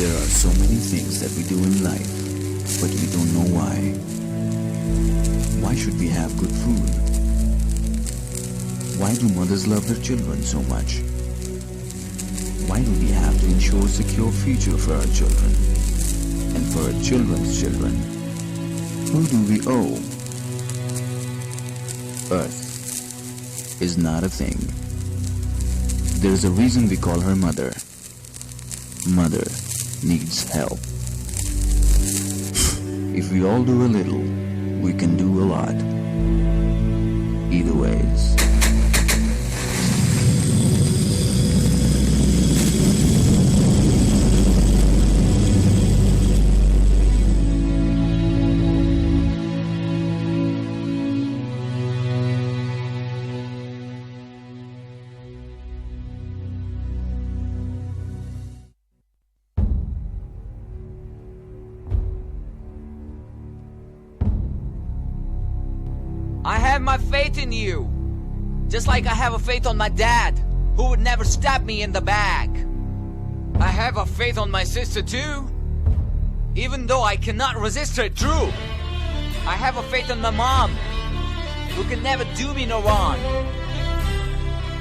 There are so many things that we do in life, but we don't know why. Why should we have good food? Why do mothers love their children so much? Why do we have to ensure a secure future for our children and for our children's children? Who do we owe? Earth is not a thing. There is a reason we call her mother. Mother needs help. If we all do a little, we can do a lot. Either ways. I have my faith in you, just like I have a faith on my dad, who would never stab me in the back. I have a faith on my sister too, even though I cannot resist her truth. I have a faith on my mom, who can never do me no wrong.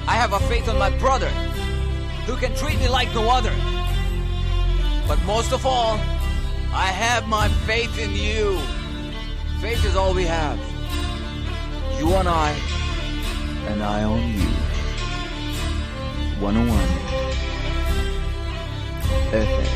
I have a faith on my brother, who can treat me like no other. But most of all, I have my faith in you. Faith is all we have. You on I, And I on you. 101 FM.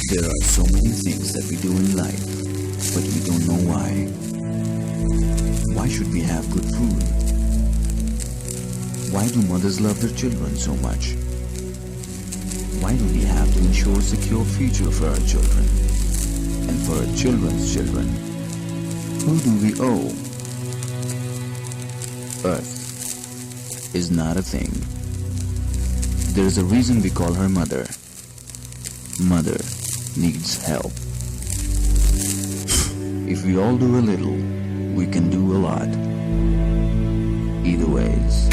There are so many things that we do in life, but we don't know why. Why should we have good food? Why do mothers love their children so much? Why do we have to ensure a secure future for our children and for our children's children? Who do we owe? Earth is not a thing. There is a reason we call her mother. Mother needs help. If we all do a little, we can do a lot. Either ways.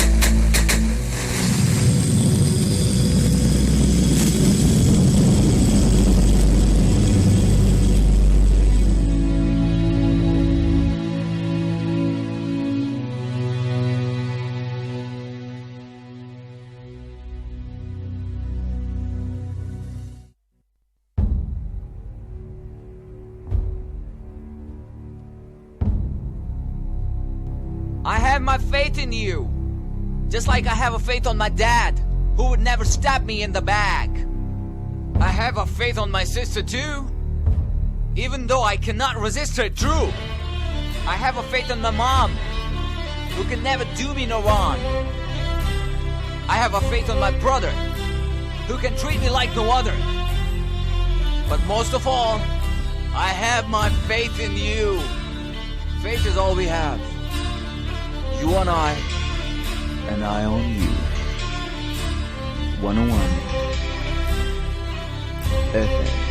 I have my faith in you, just like I have a faith on my dad, who would never stab me in the back. I have a faith on my sister too, even though I cannot resist her truth. I have a faith on my mom, who can never do me no wrong. I have a faith on my brother, who can treat me like no other. But most of all, I have my faith in you. Faith is all we have. You on I, And I on you. 101 FM.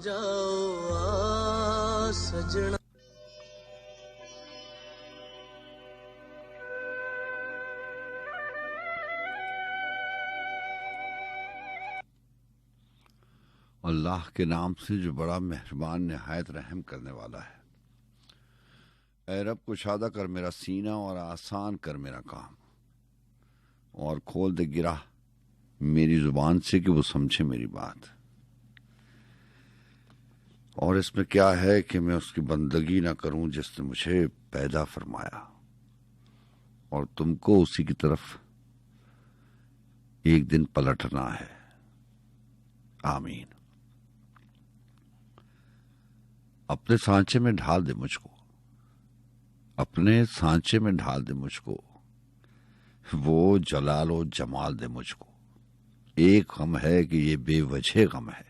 जाओ आ सजना। अल्लाह के नाम से जो बड़ा मेहरबान निहायत रहम करने वाला है। ऐ रब कुशादा कर मेरा सीना और आसान कर मेरा काम, और खोल दे गिरा मेरी जुबान से कि वो समझे मेरी बात। और इसमें क्या है कि मैं उसकी बंदगी ना करूं जिसने मुझे पैदा फरमाया, और तुमको उसी की तरफ एक दिन पलटना है। आमीन। अपने सांचे में ढाल दे मुझको, अपने सांचे में ढाल दे मुझको, वो जलाल और जमाल दे मुझको। एक गम है कि ये बेवजह गम है,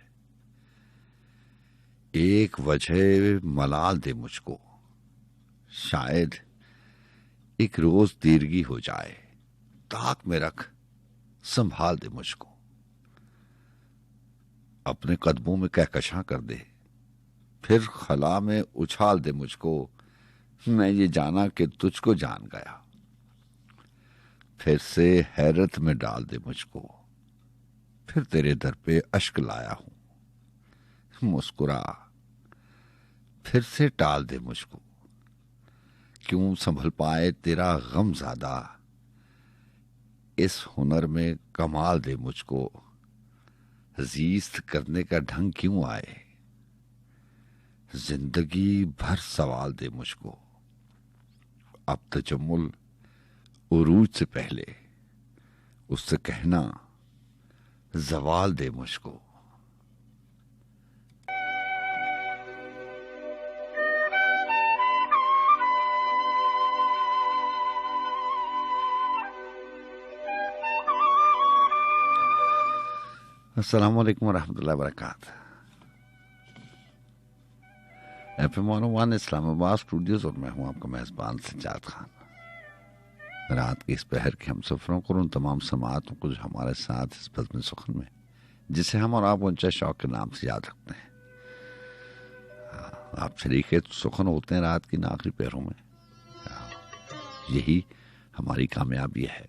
एक वजह मलाल दे मुझको। शायद एक रोज दीर्घी हो जाए, ताक में रख संभाल दे मुझको। अपने कदमों में कहकशां कर दे, फिर खला में उछाल दे मुझको। मैं ये जाना कि तुझको जान गया, फिर से हैरत में डाल दे मुझको। फिर तेरे दर पे अश्क लाया हूं, मुस्कुरा फिर से टाल दे मुझको। क्यों संभल पाए तेरा गम ज्यादा, इस हुनर में कमाल दे मुझको। जीस्त करने का ढंग क्यों आए, जिंदगी भर सवाल दे मुझको। अब तजम्मुल उरूज से पहले उससे कहना जवाल दे मुझको। अस्सलाम वालेकुम रहमतुल्लाहि व बरकातहू। FM 101 इस्लामाबाद स्टूडियोज, और मैं हूं आपका मेजबान सज्जाद खान। रात के इस पहर के हम सफरों को उन तमाम समातों को जो हमारे साथ इस बज़्म सुखन में, जिसे हम और आप ऊंचा शौक के नाम से याद रखते हैं। आप शरीके सुखन होते हैं रात की इन आखिरी पहरों में। यही हमारी कामयाबी है,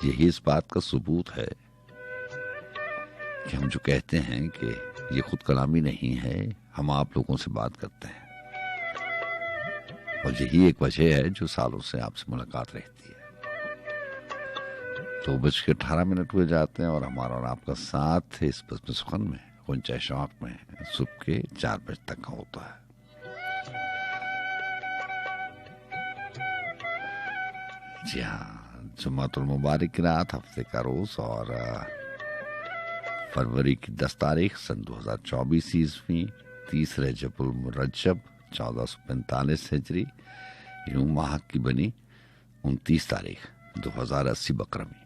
यही इस बात का सबूत है कि हम जो कहते हैं कि ये खुद कलामी नहीं है, हम आप लोगों से बात करते हैं। और यही एक वजह है जो सालों से आपसे मुलाकात रहती है। 2:18 हुए जाते हैं और हमारा और आपका साथ इस बज़्म सुखन में, ऊंचा शौक में सुबह के 4 बजे तक का होता है। जी हाँ, जुम्मतुल मुबारक की रात, हफ्ते का रोज, और फरवरी की 10 तारीख सन 2024 ईस्वी, 30 रजबुल मुरज्जब 1445 हिजरी, यूं माह की बनी 29 तारीख 2080 बकरमी।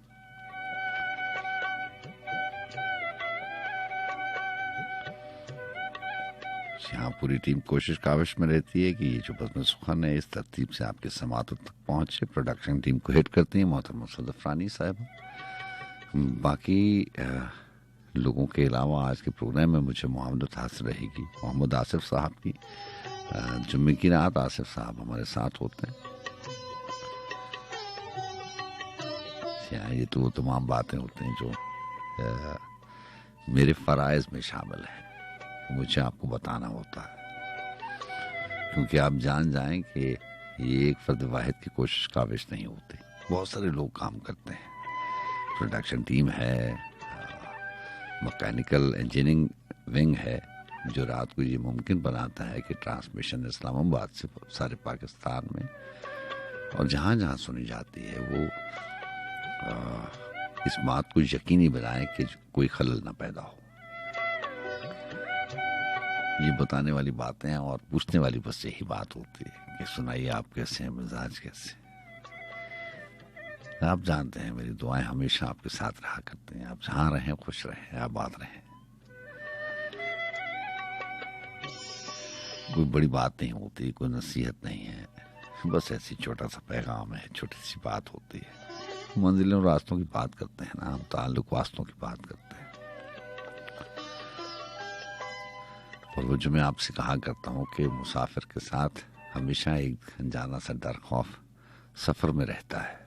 यहाँ पूरी टीम कोशिश काविश में रहती है कि ये जो बज़्म सुखन है इस तरतीब से आपके समातों तक पहुंचे। प्रोडक्शन टीम को हेड करती हैं मोहतरमा सदफरानी साहब। बाकी लोगों के अलावा आज के प्रोग्राम में मुझे मोहम्मद हासिर रहेगी, मोहम्मद आसिफ साहब की। जुम्मे की रात आसिफ साहब हमारे साथ होते हैं। ये तो वो तमाम बातें होती हैं जो मेरे फराइज में शामिल है, मुझे आपको बताना होता है, क्योंकि आप जान जाएं कि ये एक फर्द वाहिद की कोशिश काबिश नहीं होती। बहुत सारे लोग काम करते हैं, प्रोडक्शन टीम है, मैकेनिकल इंजीनियरिंग विंग है, जो रात को ये मुमकिन बनाता है कि ट्रांसमिशन इस्लामाबाद से सारे पाकिस्तान में और जहाँ जहाँ सुनी जाती है वो इस बात को यकीनी बनाए कि कोई खलल ना पैदा हो। ये बताने वाली बातें हैं और पूछने वाली बस यही बात होती है कि सुनाइए आप कैसे हैं, मिजाज कैसे। आप जानते हैं मेरी दुआएं हमेशा आपके साथ रहा करते हैं। आप जहाँ रहें खुश रहें, आबाद रहें। कोई बड़ी बात नहीं होती, कोई नसीहत नहीं है, बस ऐसी छोटा सा पैगाम है, छोटी सी बात होती है। मंजिलों रास्तों की बात करते हैं ना, हम ताल्लुक वास्तों की बात करते हैं। और वो जो मैं आपसे कहा करता हूँ कि मुसाफिर के साथ हमेशा एक अनजाना सा डर खौफ सफर में रहता है,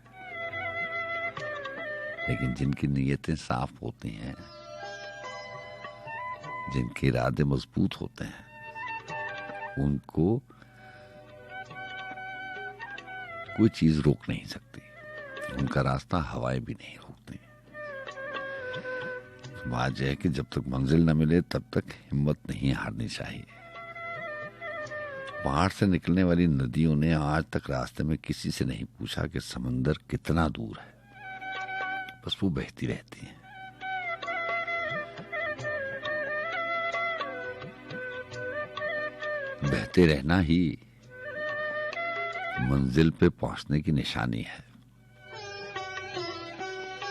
लेकिन जिनकी नीयतें साफ होती हैं, जिनके इरादे मजबूत होते हैं, उनको कोई चीज रोक नहीं सकती, उनका रास्ता हवाएं भी नहीं रोकती। बात यह है कि जब तक मंजिल न मिले तब तक हिम्मत नहीं हारनी चाहिए। पहाड़ से निकलने वाली नदियों ने आज तक रास्ते में किसी से नहीं पूछा कि समंदर कितना दूर है, बस वो बहती रहती हैं। बहते रहना ही मंजिल पे पहुंचने की निशानी है।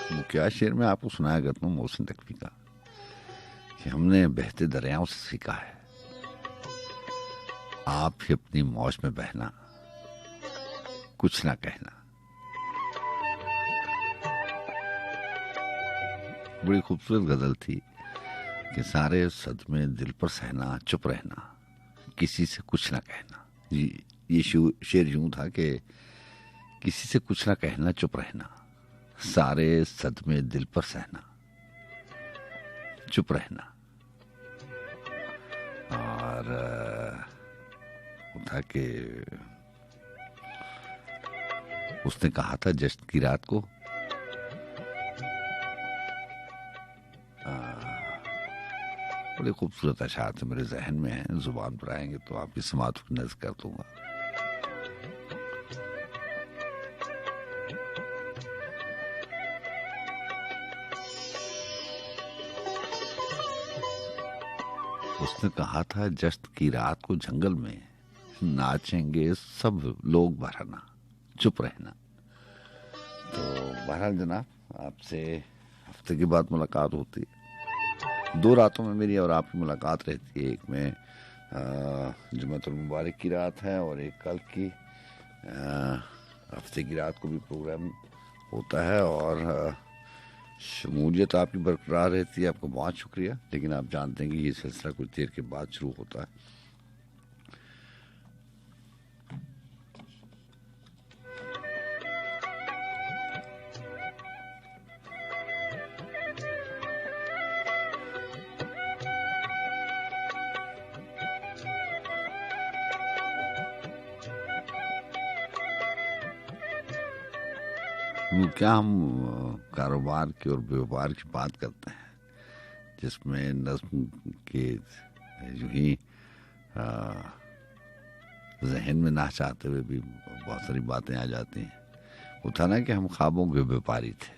वो क्या शेर में आपको सुनाया करता हूँ मोहसिन नकवी का, कि हमने बहते दरियाओं से सीखा है, आप ही अपनी मौज में बहना, कुछ ना कहना। बड़ी खूबसूरत गजल थी कि सारे सदमे दिल पर सहना, चुप रहना, किसी से कुछ ना कहना। ये शेर यूं था कि किसी से कुछ ना कहना, चुप रहना, सारे सदमे दिल पर सहना, चुप रहना। और वो था कि उसने कहा था जश्न की रात को, बड़े खूबसूरत अशार थे, मेरे जहन में हैं, जुबान पर आएंगे तो आपकी समात को नज़र कर दूंगा। उसने कहा था जश्न की रात को जंगल में नाचेंगे सब लोग बरहना, चुप रहना। तो बहरहाल जनाब, आपसे हफ्ते के बाद मुलाकात होती है। 2 रातों में मेरी और आपकी मुलाकात रहती है। एक में जुम्मतुल मुबारक की रात है और एक कल की हफ्ते की रात को भी प्रोग्राम होता है और शमूलियत आपकी बरकरार रहती है। आपको बहुत शुक्रिया। लेकिन आप जानते हैं कि ये सिलसिला कुछ देर के बाद शुरू होता है। क्या हम कारोबार की और व्यापार की बात करते हैं जिसमें नज़्म के यूं ही जहन में ना चाहते हुए भी बहुत सारी बातें आ जाती हैं। वो था ना कि हम ख्वाबों के व्यापारी थे,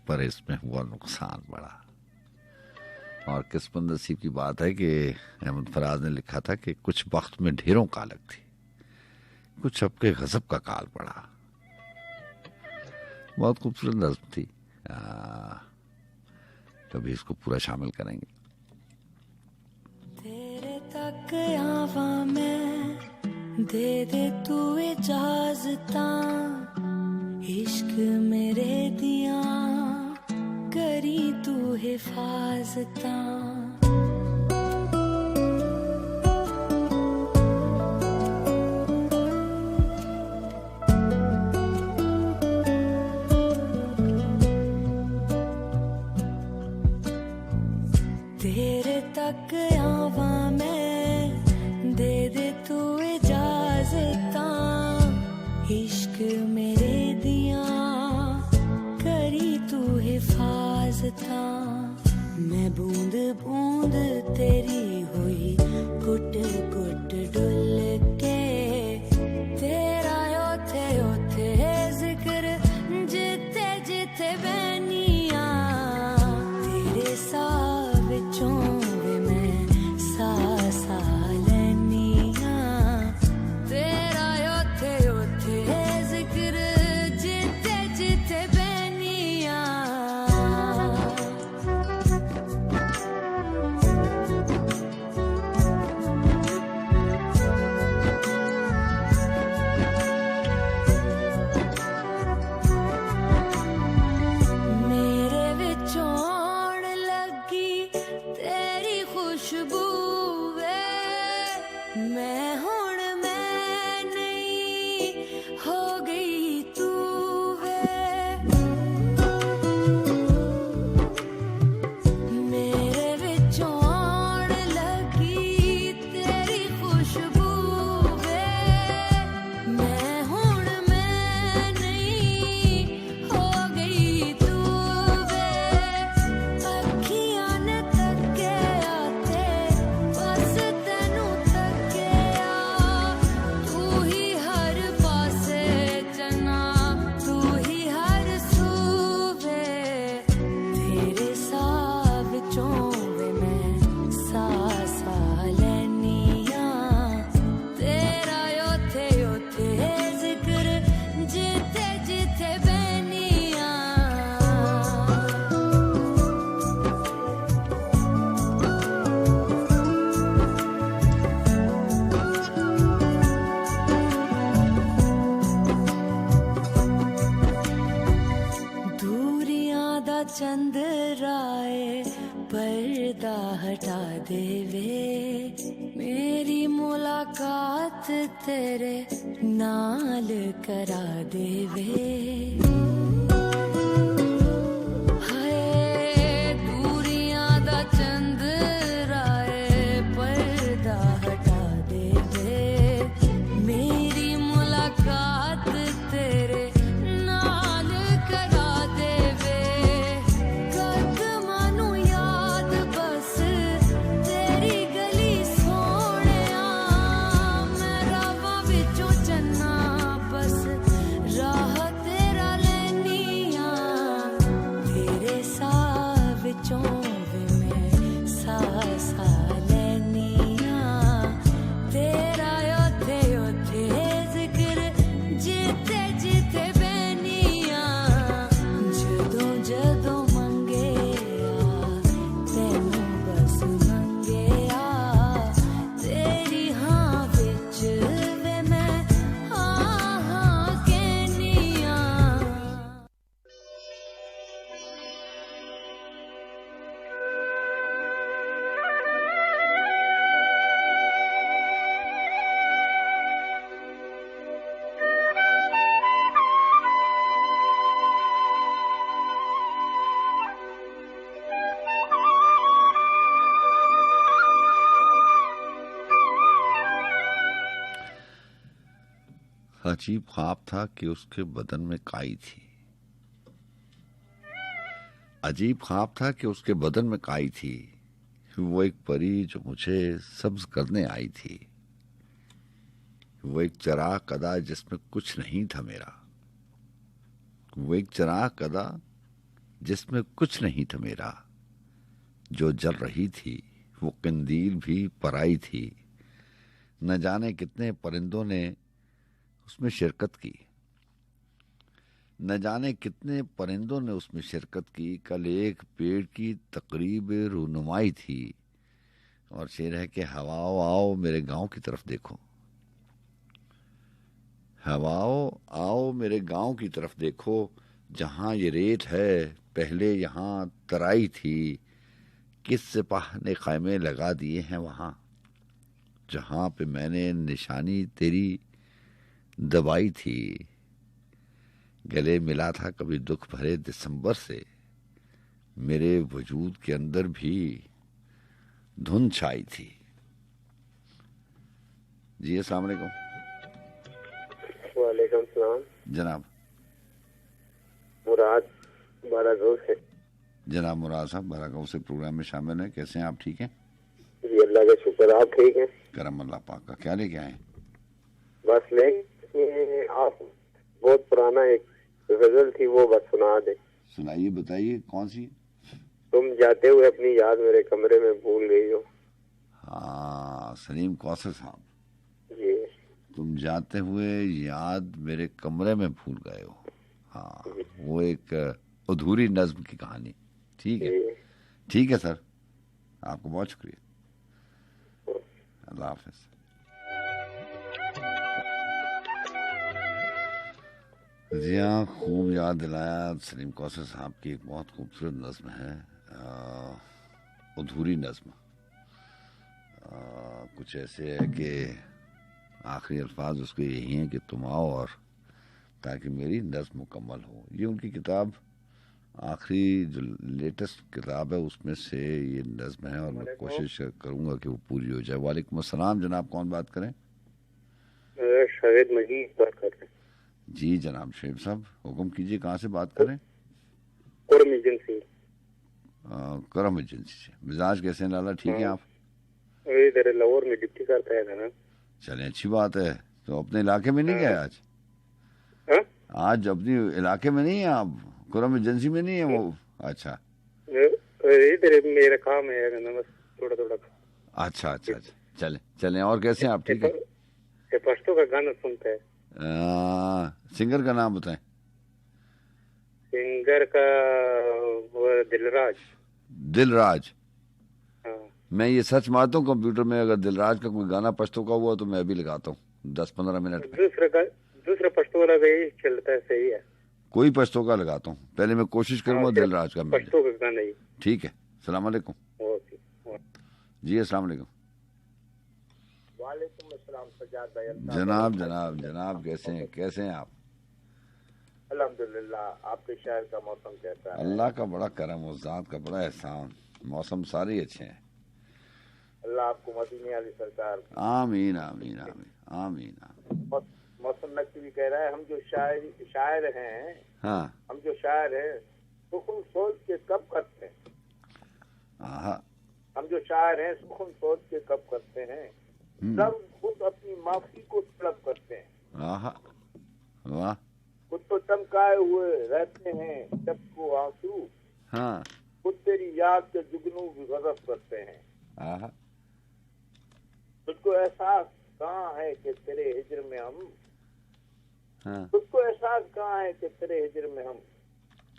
पर इसमें हुआ नुकसान बड़ा। और किस्मत नसीब की बात है कि अहमद फराज ने लिखा था कि कुछ वक्त में ढेरों कालक थी, कुछ अब के गजब का काल पड़ा। बहुत खूबसूरत नज़्म थी। कभी इसको पूरा शामिल करेंगे। तेरे तक आवा मैं, दे दे तू इजाजता, इश्क मेरे दिया करी तू हिफाजता। तेरे तक आवा मैं, दे दे तू इजाजता, इश्क मेरे दिया करी तू हिफाजता। मैं बूंद बूंद पर्दा हटा दे वे, मेरी मुलाकात तेरे नाल करा दे वे। अजीब ख्वाब था कि उसके बदन में काई थी। अजीब ख्वाब था कि उसके बदन में काई थी। वो एक परी जो मुझे सब्ज करने आई थी। वो एक चिराग कदा जिसमें कुछ नहीं था मेरा। वो एक चिराग कदा जिसमें कुछ नहीं था मेरा। जो जल रही थी वो कंदील भी पराई थी। न जाने कितने परिंदों ने उसमें शिरकत की। न जाने कितने परिंदों ने उसमें शिरकत की। कल एक पेड़ की तकरीब रूनुमाई थी और शेर है कि हवाओ आओ मेरे गांव की तरफ देखो। हवाओ आओ मेरे गांव की तरफ देखो। जहां ये रेत है पहले यहां तराई थी। किस सिपाह ने खैमे लगा दिए हैं वहां। जहां पे मैंने निशानी तेरी दबाई थी। गले मिला था कभी दुख भरे दिसंबर से। मेरे वजूद के अंदर भी धुंध छाई थी। जी अस्सलाम वालेकुम। वालेकुम सलाम जनाब मुराद बारागौ से। जनाब मुराद साहब बारागौ से प्रोग्राम में शामिल हैं। कैसे हैं आप? ठीक हैं जी अल्लाह का शुक्र। आप ठीक हैं? करम अल्लाह पाक का। क्या लेके आए? बस ले आप बहुत पुराना एक गजल थी वो बस सुना दे। सुनाइए बताइए कौन सी? तुम जाते हुए अपनी याद मेरे कमरे में भूल गई हो। हाँ सलीम कौसर साहब। जी तुम जाते हुए याद मेरे कमरे में भूल गए हो। हाँ वो एक अधूरी नज्म की कहानी। ठीक है ठीक है सर, आपको बहुत शुक्रिया। अल्लाह हाफिज। जी हाँ, खूब याद दिलाया। सलीम कौसर साहब की एक बहुत खूबसूरत नज्म है, अधूरी नज्म। कुछ ऐसे है कि आखिरी अल्फाज उसके यही हैं कि तुम आओ और ताकि मेरी नज्म मुकम्मल हो। ये उनकी किताब आखिरी जो लेटेस्ट किताब है उसमें से ये नज्म है और मैं कोशिश करूंगा कि वो पूरी हो जाए। वालेकुम अस्सलाम जनाब, कौन बात करें? शाहिद मजीद बात कर रहे हैं। जी जनाब शेब साहब हुक्म कीजिए, कहाँ से बात करें? करम एजेंसी। करम एजेंसी से। मिजाज कैसे हैं लाला, ठीक है आप? इधर लाहौर में ड्यूटी करता है ना। चलें अच्छी बात है। तो अपने इलाके में नहीं गए आज? आज अपने इलाके में नहीं है आप? करम एजेंसी में नहीं है वो? अच्छा इधर मेरा काम है ना, बस थोड़ा थोड़ा। अच्छा अच्छा अच्छा, चलें चलें। और कैसे हैं आप? ठीक है। पश्तो का गाना सुनता है। सिंगर का नाम बताएं। सिंगर का वो दिलराज। दिलराज? हाँ। मैं ये सच मानता हूँ कंप्यूटर में अगर दिलराज का कोई गाना पश्तो का हुआ तो मैं अभी लगाता हूँ 10-15 मिनट में। दूसरा पश्तो वाला भी चलता है, सही है। कोई पश्तो का लगाता हूँ, पहले मैं कोशिश करूंगा दिलराज का। पश्तो का गाना ही। ठीक है, सलाम अलैकुम। ओके। जी अस्सलाम वालेकुम। वालेकुम अस्सलाम सजाद भाई। जनाब कैसे हैं आप? अल्हम्दुलिल्लाह। आपके शहर का मौसम कैसा है? अल्लाह का बड़ा करम, उस जात का बड़ा एहसान, मौसम सारे ही अच्छे हैं। अल्लाह आपको मदीने वाली सरकार। आमीन आमीन आमीन आमीन आमीन। मौसम नकवी कह रहा है, हम जो शायर हैं, हाँ हम जो शायर हैं सुखुन सोच के कब करते हैं। हाँ हम जो शायर हैं सुखुन सोच के कब करते हैं, सब खुद अपनी माफी को तलब करते हैं। हाँ वाह। खुद तो चमकाए हुए रहते हैं जब को आंसू, हाँ खुद तेरी याद के जुगनू भी गजब करते हैं। हाँ तुझको एहसास कहाँ है कि तेरे हिजर में हम, हाँ तुझको एहसास कहाँ है कि तेरे हिजर में हम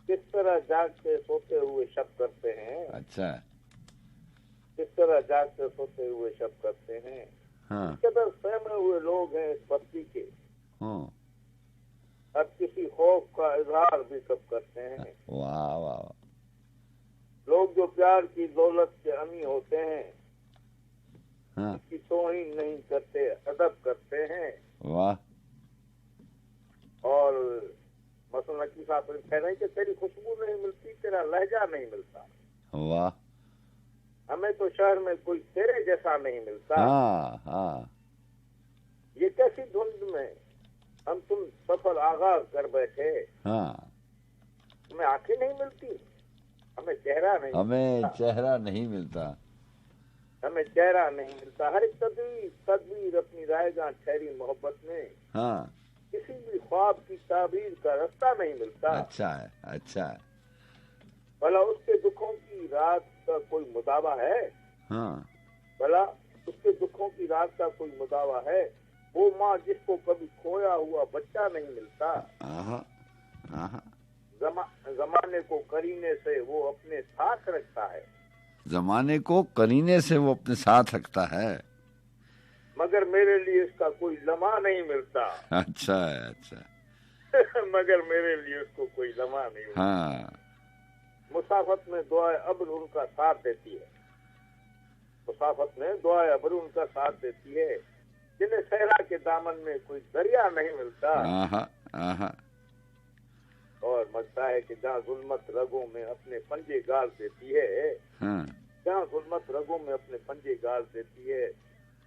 किस तरह जागते सोते हुए शब करते हैं। अच्छा किस तरह जागते सोते हुए शब करते हैं। हाँ कदर सहमे हुए लोग हैं इस बस्ती के, हाँ अब किसी खौफ का इजहार भी कब करते हैं। वाह वाह। लोग जो प्यार की दौलत से अमी होते हैं, हाँ उसकी तौहीन नहीं करते अदब करते हैं। वाह। और मसलन की साहब कह रहे हैं कि तेरी खुशबू नहीं मिलती, तेरा लहजा नहीं मिलता, वाह। हमें तो शहर में कोई तेरे जैसा नहीं मिलता। हाँ हाँ ये कैसी धुंध में हम तुम सफर आगाज कर बैठे, हाँ। हमें आंखें नहीं मिलती, हमें चेहरा नहीं मिलता। चेहरा नहीं मिलता, हमें चेहरा नहीं मिलता। हर एक तदबीर अपनी रायगां ठहरी मोहब्बत में, हाँ। किसी भी ख्वाब की ताबीर का रास्ता नहीं मिलता। अच्छा है अच्छा है। भला उसके दुखों की रात का कोई मुदावा है, हाँ भला उसके दुखों की रात का कोई मुदावा है। वो माँ जिसको कभी खोया हुआ बच्चा नहीं मिलता। आहा आहा। जमाने को करीने से वो अपने साथ रखता है, जमाने को करीने से वो अपने साथ रखता है, मगर मेरे लिए इसका कोई लम्हा नहीं मिलता। अच्छा है अच्छा। मगर मेरे लिए उसको कोई लम्हा नहीं मिलता। हाँ। मुसाफत में दुआए अब्र उनका साथ देती है, मुसाफत में दुआए अब्र उनका साथ देती है, जिन्हें सहरा के दामन में कोई दरिया नहीं मिलता। आहा आहा। और मजदा है कि जहाँ जुल्मत रगों में अपने पंजे गाल देती है, हाँ। जहाँ जुल्मत रगों में अपने पंजे गाल देती है,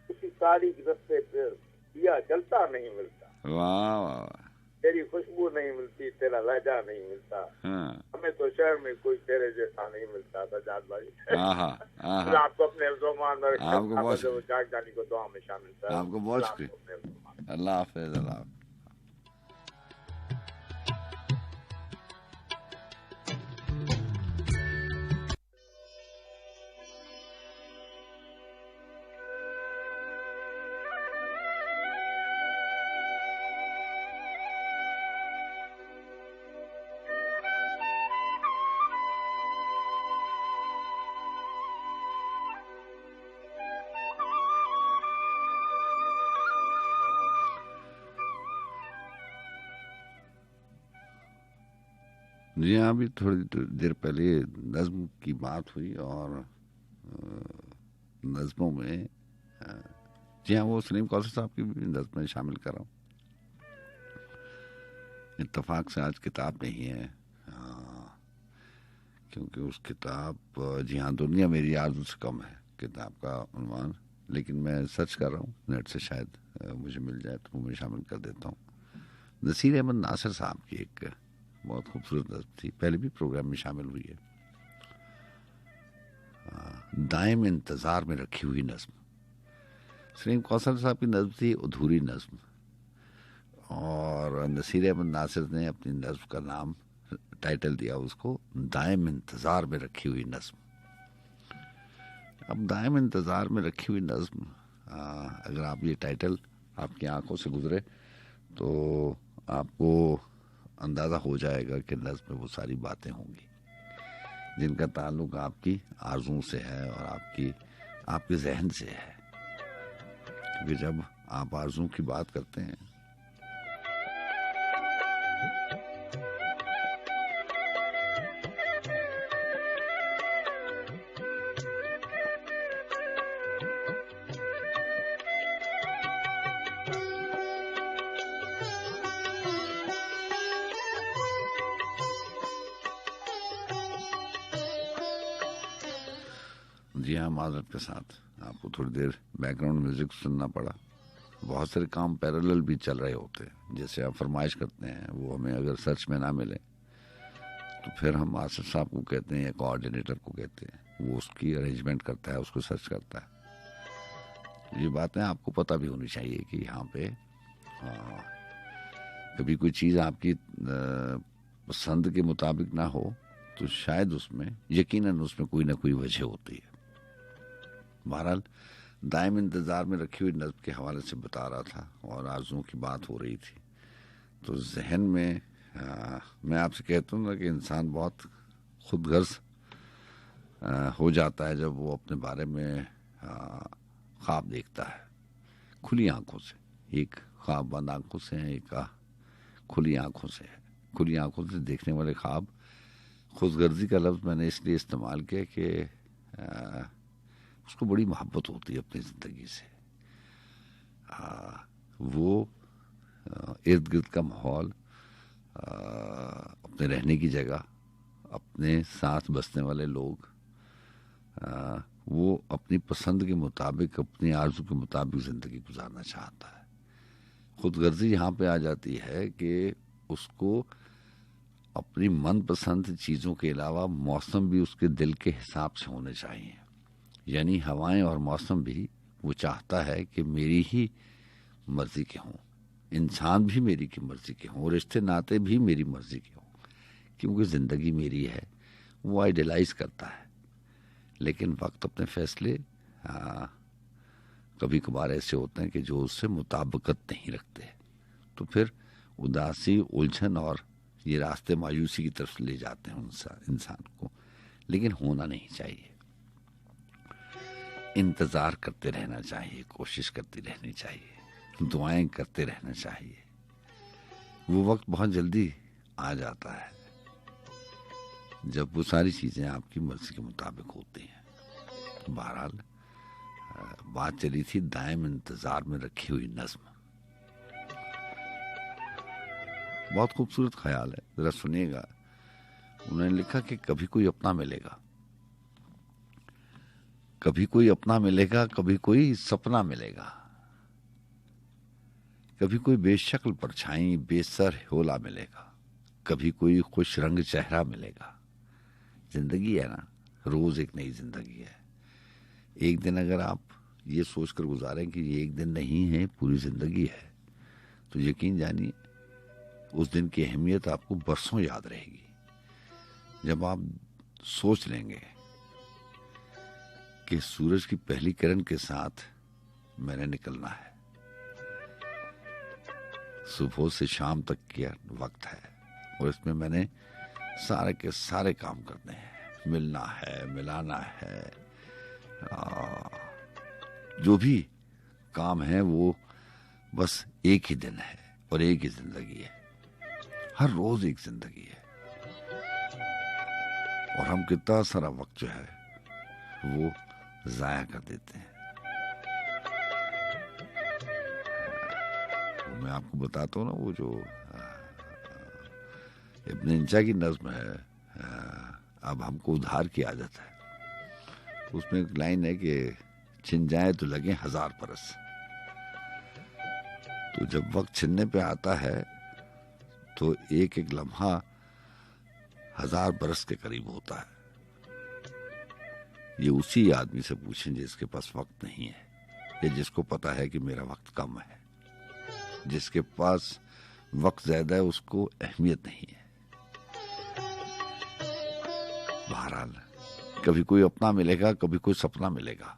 उसी तारीख रस्ते पर दिया जलता नहीं मिलता। वाह वाह। तेरी खुशबू नहीं मिलती, तेरा लहजा नहीं मिलता। हाँ। हमें तो शहर में कोई तेरे जैसा नहीं मिलता सजाद भाई। आहा आहा। आपको अपने ज़ुबान में आपको बहुत जाग जाने को दुआ में शामिल कर। आपको बहुत शुक्रिया। अल्लाह हाफिज। अल्लाह हाफिज। जी हाँ, अभी थोड़ी देर पहले नज्म की बात हुई और नज्मों में जी हाँ, वो सलीम कौसर साहब की भी नज्में शामिल कर रहा हूँ। इत्तेफाक से आज किताब नहीं है, क्योंकि उस किताब जी हाँ दुनिया मेरी आरज़ू से कम है किताब का उन्वान, लेकिन मैं सर्च कर रहा हूँ नेट से, शायद मुझे मिल जाए तो मैं शामिल कर देता हूँ। नसीर अहमद नासिर साहब की एक बहुत खूबसूरत नज़्म थी, पहले भी प्रोग्राम में शामिल हुई है। दायम इंतज़ार में रखी हुई नज़्म। सलीम कौसर साहब की नज़्म थी अधूरी नज़्म, और नसीर अहमद नासिर ने अपनी नज़्म का नाम टाइटल दिया उसको दायम इंतज़ार में रखी हुई नज़्म। अब दायम इंतज़ार में रखी हुई नज़्म, अगर आप ये टाइटल आपकी आंखों से गुजरे तो आपको अंदाज़ा हो जाएगा कि नज़्म में वो सारी बातें होंगी जिनका ताल्लुक आपकी आरज़ू से है और आपके जहन से है, क्योंकि जब आप आरज़ू की बात करते हैं जी हाँ, माजरत के साथ आपको थोड़ी देर बैकग्राउंड म्यूजिक सुनना पड़ा। बहुत सारे काम पैरेलल भी चल रहे होते हैं। जैसे आप फरमाइश करते हैं, वो हमें अगर सर्च में ना मिले तो फिर हम आसिफ साहब को कहते हैं या कोऑर्डिनेटर को कहते हैं, वो उसकी अरेंजमेंट करता है, उसको सर्च करता है। ये बातें आपको पता भी होनी चाहिए कि यहाँ पे कभी कोई चीज़ आपकी पसंद के मुताबिक ना हो तो शायद उसमें यकीनन उसमें कोई ना कोई वजह होती है। बहरहाल दायम इंतज़ार में रखी हुई नज़्म के हवाले से बता रहा था और आरज़ुओं की बात हो रही थी, तो जहन में मैं आपसे कहता हूँ ना कि इंसान बहुत खुदगर्ज हो जाता है जब वो अपने बारे में ख्वाब देखता है खुली आंखों से। एक ख्वाब बंद आंखों से है, एक खुली आंखों से है। खुली आंखों से देखने वाले ख्वाब, खुदगर्जी का लफ्ज़ मैंने इसलिए इस्तेमाल किया कि उसको बड़ी मोहब्बत होती है अपनी ज़िंदगी से। वो इर्द गिर्द का माहौल, अपने रहने की जगह, अपने साथ बसने वाले लोग, वो अपनी पसंद के मुताबिक, अपनी आरज़ू के मुताबिक ज़िंदगी गुजारना चाहता है। खुदगर्जी यहाँ पे आ जाती है कि उसको अपनी मनपसंद चीज़ों के अलावा मौसम भी उसके दिल के हिसाब से होने चाहिए। यानी हवाएं और मौसम भी वो चाहता है कि मेरी ही मर्ज़ी के हों, इंसान भी मेरी की मर्ज़ी के हों, रिश्ते नाते भी मेरी मर्ज़ी के हों, क्योंकि ज़िंदगी मेरी है। वो आइडियलाइज़ करता है, लेकिन वक्त अपने फैसले कभी कभार ऐसे होते हैं कि जो उससे मुताबिकत नहीं रखते, तो फिर उदासी, उलझन और ये रास्ते मायूसी की तरफ ले जाते हैं इंसान को। लेकिन होना नहीं चाहिए, इंतज़ार करते रहना चाहिए, कोशिश करती रहनी चाहिए, दुआएं करते रहना चाहिए। वो वक्त बहुत जल्दी आ जाता है जब वो सारी चीज़ें आपकी मर्ज़ी के मुताबिक होती हैं। बहरहाल बात चली थी दायम इंतज़ार में रखी हुई नज़्म। बहुत खूबसूरत ख्याल है, ज़रा सुनिएगा। उन्होंने लिखा कि कभी कोई अपना मिलेगा, कभी कोई अपना मिलेगा, कभी कोई सपना मिलेगा, कभी कोई बेशक्ल परछाई बेसर होला मिलेगा, कभी कोई खुश रंग चेहरा मिलेगा। जिंदगी है ना, रोज एक नई जिंदगी है। एक दिन अगर आप ये सोचकर गुजारें कि ये एक दिन नहीं है, पूरी जिंदगी है, तो यकीन जानिए उस दिन की अहमियत आपको बरसों याद रहेगी। जब आप सोच लेंगे कि सूरज की पहली किरण के साथ मैंने निकलना है, सुबह से शाम तक का वक्त है और इसमें मैंने सारे के सारे काम करने हैं, मिलना है, मिलाना है, जो भी काम है वो बस एक ही दिन है और एक ही जिंदगी है। हर रोज एक जिंदगी है और हम कितना सारा वक्त जो है वो जाया कर देते हैं। तो मैं आपको बताता हूँ ना, वो जो इब्न इंचा की नज्म है, अब हमको उधार की आदत है, उसमें एक लाइन है कि छिन जाए तो लगे 1000 बरस। तो जब वक्त छिनने पे आता है तो एक एक लम्हा 1000 बरस के करीब होता है। ये उसी आदमी से पूछें जिसके पास वक्त नहीं है, या जिसको पता है कि मेरा वक्त कम है। जिसके पास वक्त ज्यादा है उसको अहमियत नहीं है। बहरहाल कभी कोई अपना मिलेगा, कभी कोई सपना मिलेगा,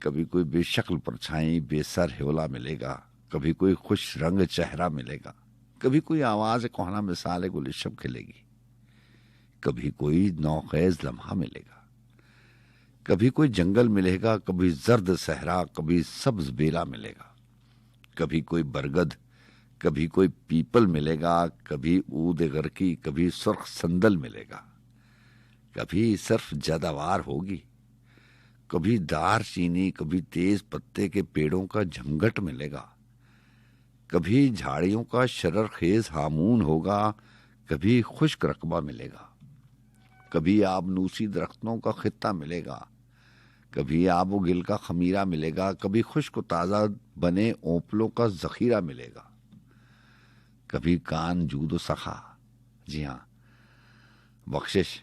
कभी कोई बेशक्ल परछाई बेसर होला मिलेगा, कभी कोई खुश रंग चेहरा मिलेगा, कभी कोई आवाज कोहना मिसाल गुलिशब खिलेगी, कभी कोई नौखेज लम्हा मिलेगा, कभी कोई जंगल मिलेगा, कभी जर्द सहरा, कभी सब्ज बेला मिलेगा, कभी कोई बरगद, कभी कोई पीपल मिलेगा, कभी ऊद गरकी, कभी सुर्ख संदल मिलेगा, कभी सिर्फ जदावार होगी, कभी दार चीनी, कभी तेज पत्ते के पेड़ों का झमघट मिलेगा, कभी झाड़ियों का शरर खेज हामून होगा, कभी खुश्क रकबा मिलेगा, कभी आबनूसी दरख्तों का खित्ता मिलेगा, कभी आबो गिल का खमीरा मिलेगा, कभी खुश्क ताज़ा बने ओपलों का जखीरा मिलेगा, कभी कान जूदो सखा, जी हाँ बख्शिश,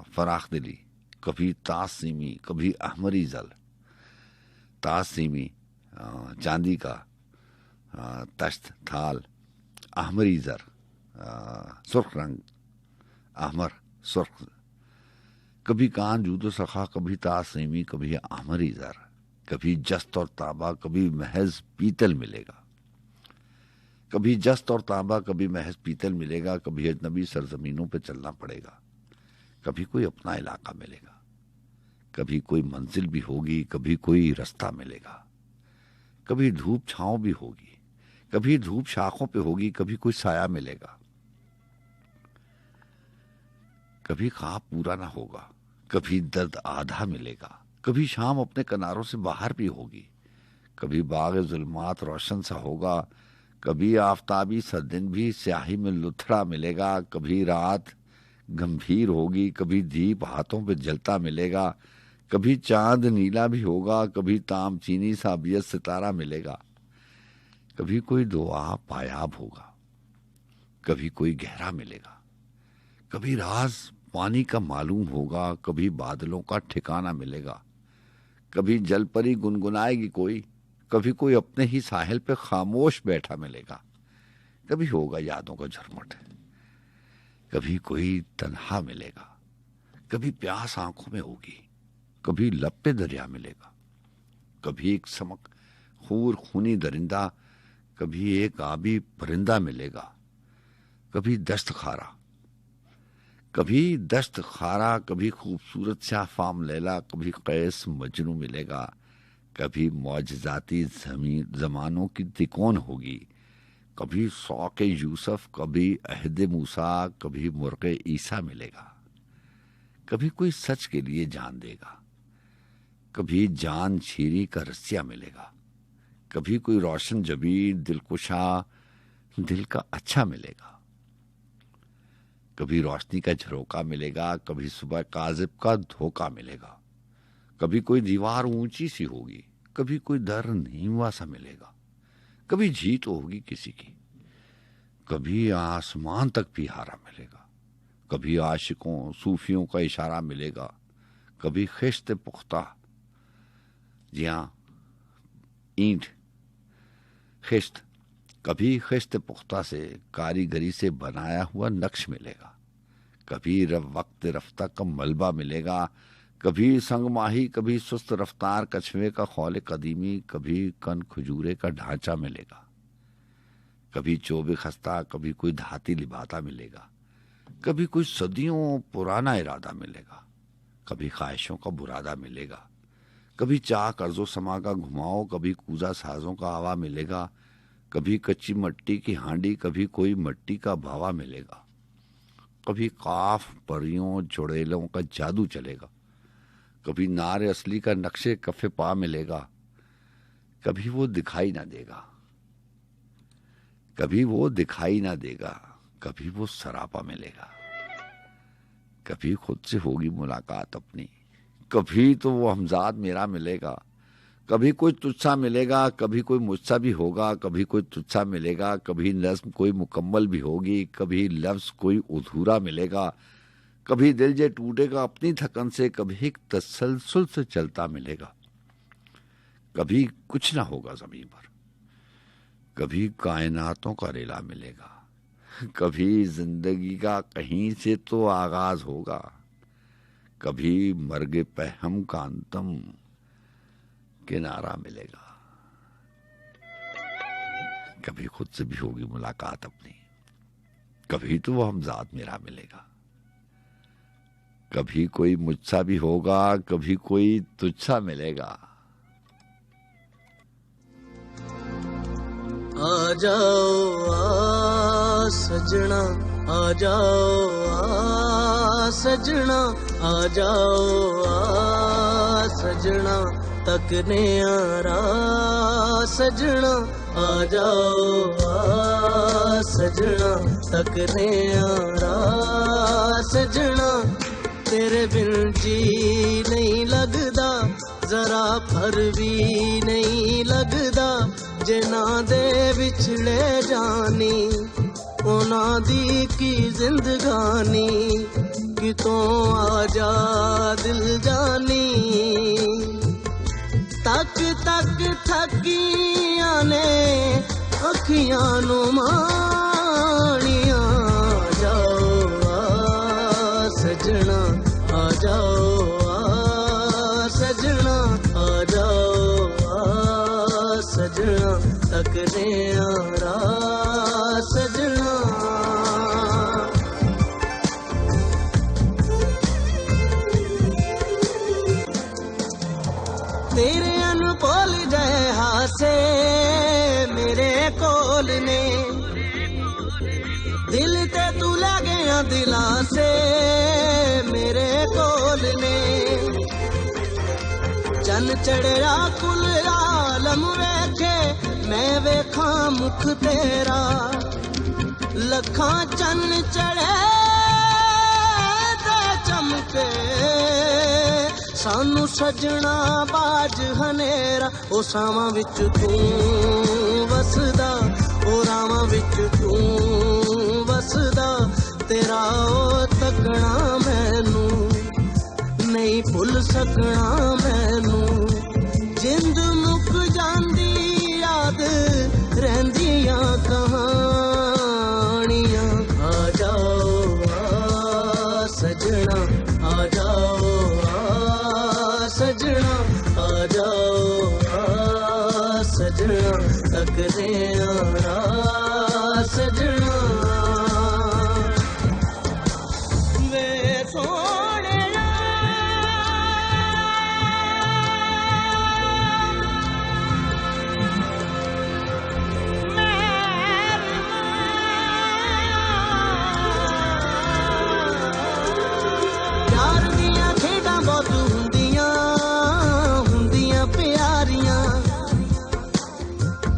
फराख दिली, कभी तासीमी, कभी अहमरी जल, तासीमी चांदी का तश्त थाल, अहमरी जर सुर्ख रंग, अहमर सुर्ख, कभी कान जूदो सखा, कभी तासीमी, कभी अहमरी जर, कभी जस्त और तांबा, कभी महज पीतल मिलेगा, कभी जस्त और तांबा, कभी महज पीतल मिलेगा, कभी अजनबी सरजमीनों पे चलना पड़ेगा, कभी कोई अपना इलाका मिलेगा, कभी कोई मंजिल भी होगी, कभी कोई रास्ता मिलेगा, कभी धूप छांव भी होगी, कभी धूप शाखों पे होगी, कभी कोई साया मिलेगा, कभी ख्वाब पूरा ना होगा, कभी दर्द आधा मिलेगा, कभी शाम अपने किनारों से बाहर भी होगी, कभी बाग जुल्मात रोशन सा होगा, कभी आफताबी सा दिन भी स्याही में लुथड़ा मिलेगा, कभी रात गंभीर होगी, कभी दीप हाथों पे जलता मिलेगा, कभी चांद नीला भी होगा, कभी ताम चीनी सा अबियत सितारा मिलेगा, कभी कोई दुआ पायाब होगा, कभी कोई गहरा मिलेगा, कभी राज पानी का मालूम होगा, कभी बादलों का ठिकाना मिलेगा, कभी जलपरी गुनगुनाएगी कोई, कभी कोई अपने ही साहिल पे खामोश बैठा मिलेगा, कभी होगा यादों का झरमट, कभी कोई तन्हा मिलेगा, कभी प्यास आंखों में होगी, कभी लब पे दरिया मिलेगा, कभी एक समक खूर खूनी दरिंदा, कभी एक आबी परिंदा मिलेगा, कभी दस्त खारा, कभी खूबसूरत सा फाम लैला, कभी कैस मजनू मिलेगा, कभी मौजजाती जमानों की तिकोन होगी, कभी शौक यूसुफ, कभी अहद मूसा, कभी मुर्गे ईसा मिलेगा, कभी कोई सच के लिए जान देगा, कभी जान छीरी का रस्सिया मिलेगा, कभी कोई रोशन जबी दिलकुशा दिल का अच्छा मिलेगा, कभी रोशनी का झरोका मिलेगा, कभी सुबह काजिब का धोखा मिलेगा, कभी कोई दीवार ऊंची सी होगी, कभी कोई दर नीवा सा मिलेगा, कभी जीत होगी किसी की, कभी आसमान तक भी हारा मिलेगा, कभी आशिकों सूफियों का इशारा मिलेगा, कभी खिश्त पुख्ता, जी हाँ ईंट खिश्त, कभी खिश्त पुख्ता से कारीगरी से बनाया हुआ नक्श मिलेगा, कभी वक्त रफ्ता का मलबा मिलेगा, कभी संगमाही, कभी सुस्त रफ्तार कछुए का खौल कदीमी, कभी कन खजूरे का ढांचा मिलेगा, कभी चोबे खस्ता, कभी कोई धाती लिबाता मिलेगा, कभी कोई सदियों पुराना इरादा मिलेगा, कभी ख्वाहिशों का बुरादा मिलेगा, कभी चाह कर्जो समा का घुमाओ, कभी कूजा साजों का आवा मिलेगा, कभी कच्ची मट्टी की हांडी, कभी कोई मट्टी का भावा मिलेगा, कभी काफ परियों चुड़ैलों का जादू चलेगा, कभी नारे असली का नक्शे कफे पा मिलेगा, कभी वो दिखाई ना देगा, कभी वो दिखाई ना देगा, कभी वो सरापा मिलेगा, कभी खुद से होगी मुलाकात अपनी, कभी तो वो हमजाद मेरा मिलेगा, कभी कोई तुझसा मिलेगा, कभी कोई मुझसा भी होगा, कभी कोई तुझसा मिलेगा, कभी नज़्म कोई मुकम्मल भी होगी, कभी लफ्ज़ कोई अधूरा मिलेगा, कभी दिल जे टूटेगा अपनी थकन से, कभी एक तसलसल से चलता मिलेगा, कभी कुछ ना होगा ज़मीन पर, कभी कायनातों का रेला मिलेगा, कभी जिंदगी का कहीं से तो आगाज होगा, कभी मर्गे पहम का अंतम किनारा मिलेगा, कभी खुद से भी होगी मुलाकात अपनी, कभी तो वो हमजाद मेरा मिलेगा, कभी कोई मुझसा भी होगा, कभी कोई तुझसा मिलेगा। आ जाओ आ सजना, आ जाओ आ सजना, आ जाओ आ सजना, तकने आरा सजना, आ जाओ आ सजना, तकने आरा सजना, तेरे बिन जी नहीं लगदा, जरा फर भी नहीं लगदा, जिना दे विछड़े जानी ओना दी की जिंदगानी, कितों आजा दिल जानी, तक तक थकियां ने अखियां नू माणियां, जाओ सजना आ जाओ सजना आ जाओ सजना, तकने आरा सजना। तेरे अनकोल जय हासे मेरे कोल ने, दिल ते तू लगे दिला से मेरे कोल ने, चन चढ़िया कुल आलम वेखे मैं वेखा मुख तेरा, लखा चन चढ़े ते चमके सानू सजना बाज हनेरा, ओ सावां विच तू वसदा, ओ रावां विच तू वसदा, तेरा ओ तकना मैनू नहीं भुल सकना मैनू, जिंद मुक जांदी याद रहिंदियां कहानियां, आ जाओ सजना आ जाओ सजना आ जाओ सजना, तकने आरा सजना। वे सोने प्यार दियां खेडां बहुत हुंदियां हुंदियां प्यारियां,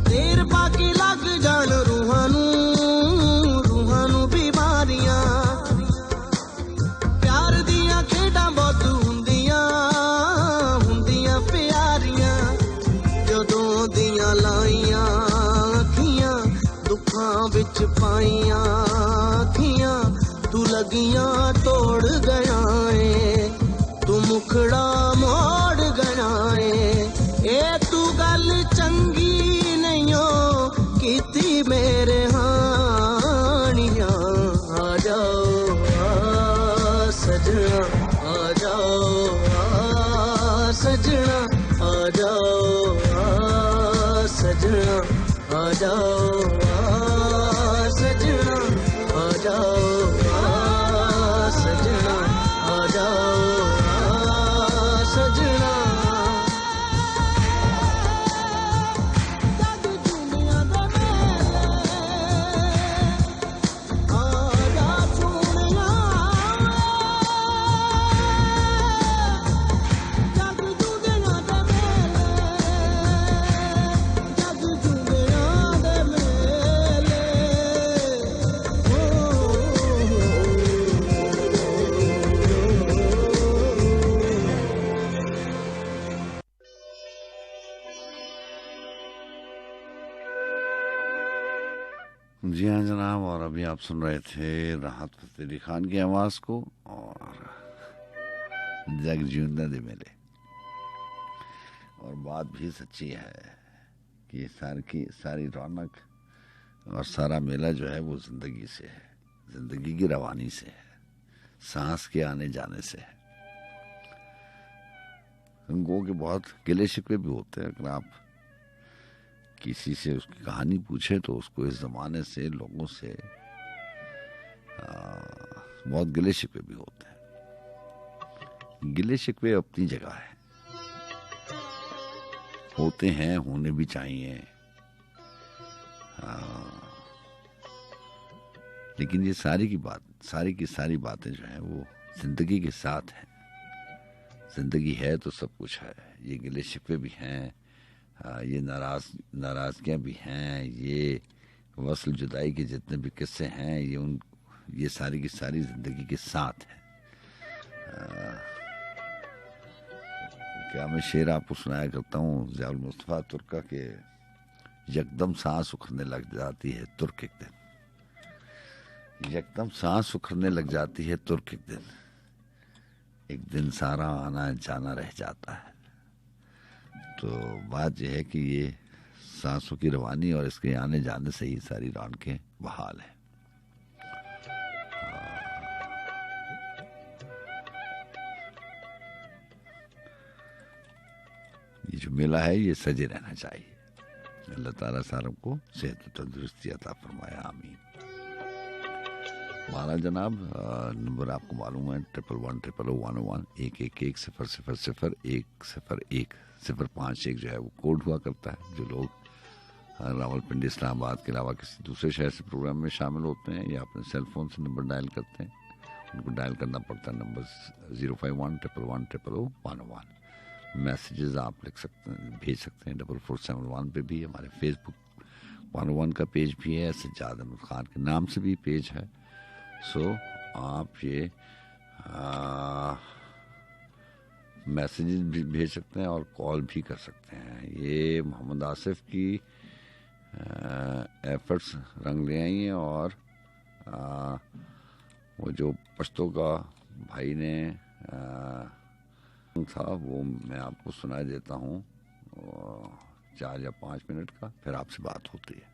देर बाकी लग जान रूहां नू बीमारियां, प्यार दियां खेडां बहुत हुंदियां हुंदियां प्यारियां, जदों दियां लाइयां अखियां दुखां विच पाइयां अखियां, तू लगियां तोड़ गया ए, तू मुखड़ा मोड़ गया ए, तू गल चंगी नहीं हो कीती मेरे हानियां, आ जाओ सजना आ जाओ सजना आ जाओ सजना आ जाओ सजना आ जाओ सजना आ जाओ सजना। जग दुनिया दे मेले आ जा सोनिया, जग दुनिया दे मेले, जग दुनिया दे मेले, जी हाँ जनाब, और अभी आप सुन रहे थे राहत फतेह अली खान की आवाज को और जग जिंदा दे मिले। और बात भी सच्ची है कि सारी रौनक और सारा मेला जो है वो जिंदगी से है, जिंदगी की रवानी से है, सांस के आने जाने से है। गो के बहुत गिले शिकवे भी होते हैं, अगर आप किसी से उसकी कहानी पूछे तो उसको इस जमाने से लोगों से बहुत गिले शिकवे भी होते हैं। गिले शिकवे अपनी जगह है, होते हैं, होने भी चाहिए, लेकिन ये सारी की सारी बातें जो है वो जिंदगी के साथ है। जिंदगी है तो सब कुछ है। ये गिले शिकवे भी हैं, ये नाराजगियां भी हैं, ये वसल जुदाई के जितने भी किस्से हैं, ये सारी की सारी जिंदगी के साथ है। क्या मैं शेर आपको सुनाया करता हूँ ज़ियाउल मुस्तफ़ा तुर्का के, यकदम सांस उखड़ने लग जाती है तुर्क एक दिन, यकदम सांस उखड़ने लग जाती है तुर्क एक दिन सारा आना जाना रह जाता है। तो बात यह है कि ये सांसों की रवानी और इसके आने जाने से ही सारी रौनकें बहाल है। ये जो मेला है ये सजे रहना चाहिए। अल्लाह ताला सारों को सेहत और तंदुरुस्ती अता फरमाया, आमीन। हमारा जनाब नंबर आपको मालूम है 11100101 1110000101 051 जो है वो कोड हुआ करता है। जो लोग रावलपिंडी इस्लामाबाद के अलावा किसी दूसरे शहर से प्रोग्राम में शामिल होते हैं या अपने सेल फोन से नंबर डायल करते हैं, उनको डायल करना पड़ता है नंबर 0511100101। मैसेजेस आप लिख सकते हैं, भेज सकते हैं 4471 पे भी। हमारे फेसबुक 101 का पेज भी है, सज्जाद अहमद खान के नाम से भी पेज है। सो आप ये मैसेजेस भी भेज सकते हैं और कॉल भी कर सकते हैं। ये मोहम्मद आसिफ की एफर्ट्स रंग ले आई हैं और वो जो पश्तो का भाई ने था वो मैं आपको सुना देता हूँ 4 या 5 मिनट का, फिर आपसे बात होती है।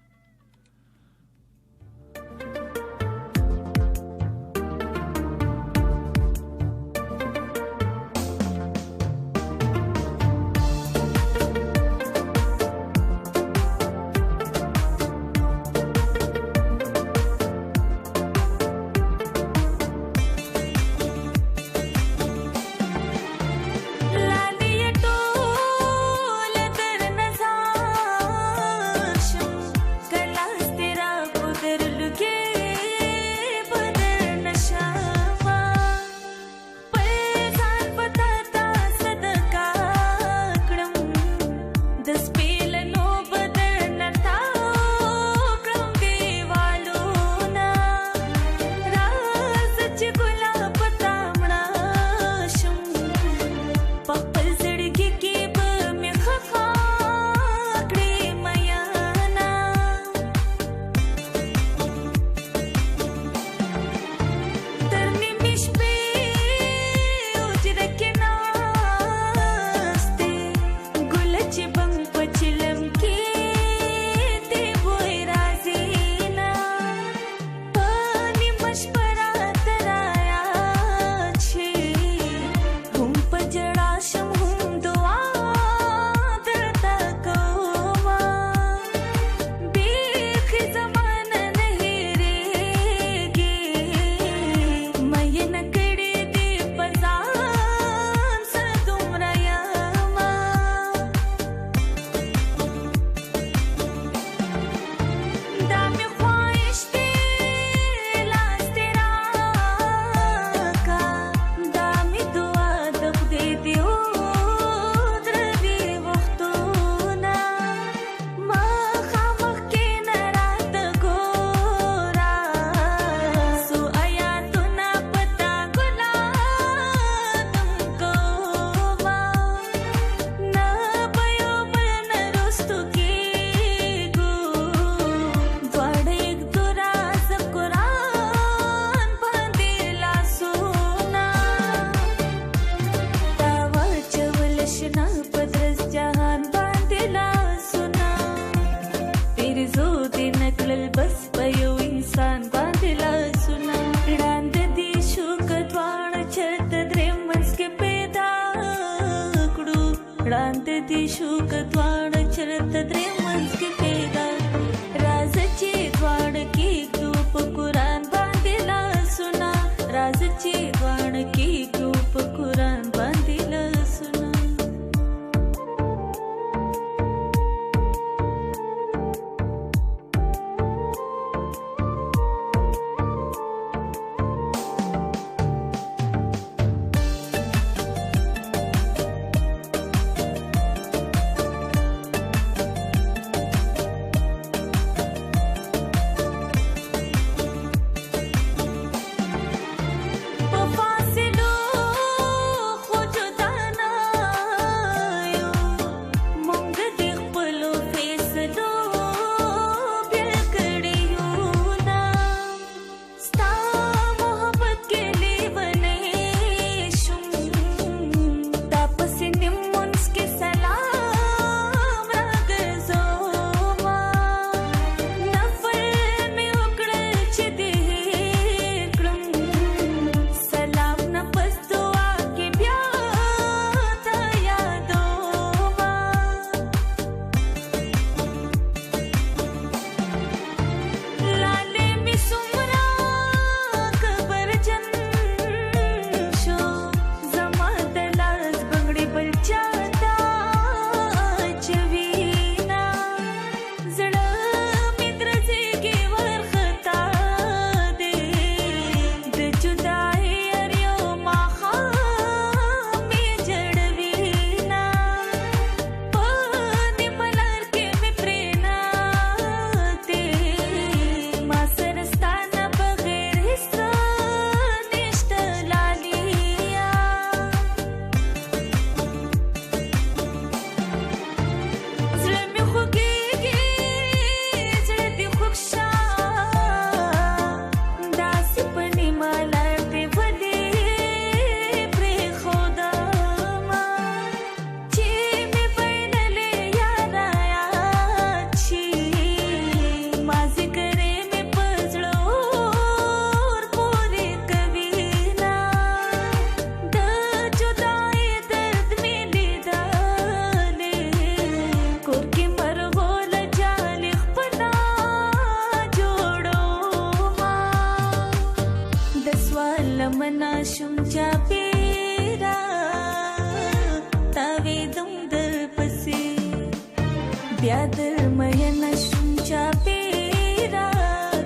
मयनशुंचा पेरा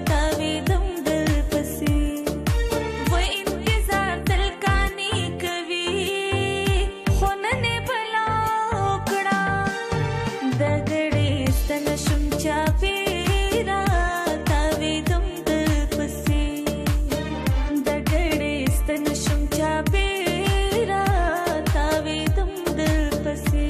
तावेदम दिल पसी वो इंतजार तलकानी कवी होनने भला ओकड़ा दगड़े स्तनशुंचा पेरा तावेदम दिल पसी दगड़े स्तनशुंचा पेरा तावेदम दिल पसी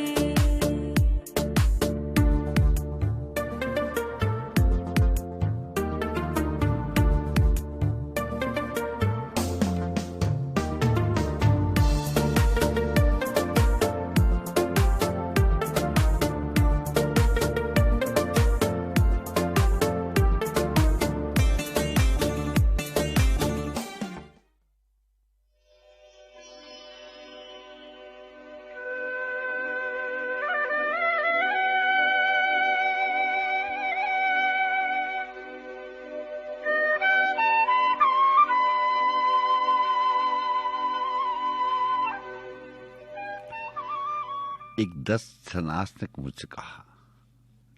एक 10 शनास ने मुझसे कहा,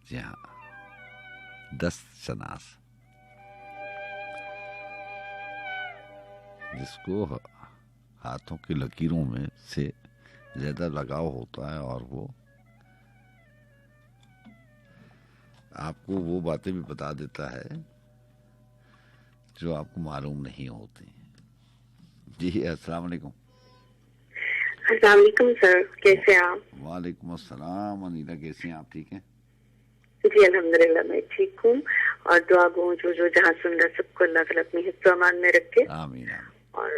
जी हाँ 10 शनास, जिसको हाथों की लकीरों में से ज्यादा लगाव होता है और वो आपको वो बातें भी बता देता है जो आपको मालूम नहीं होती। जी अस्सलाम वालेकुम। अस्सलाम वालेकुम सर, कैसे हैं आप? वालेकुम अस्सलाम। अनीता कैसी हैं आप, ठीक हैं? जी अल्हम्दुलिल्लाह मैं ठीक हूँ और दुआ गो जो जहाँ सुन रहा सबको अल्लाह ताला अपनी हिफ्ज़ अमान में रखे। आमीन आमीन। और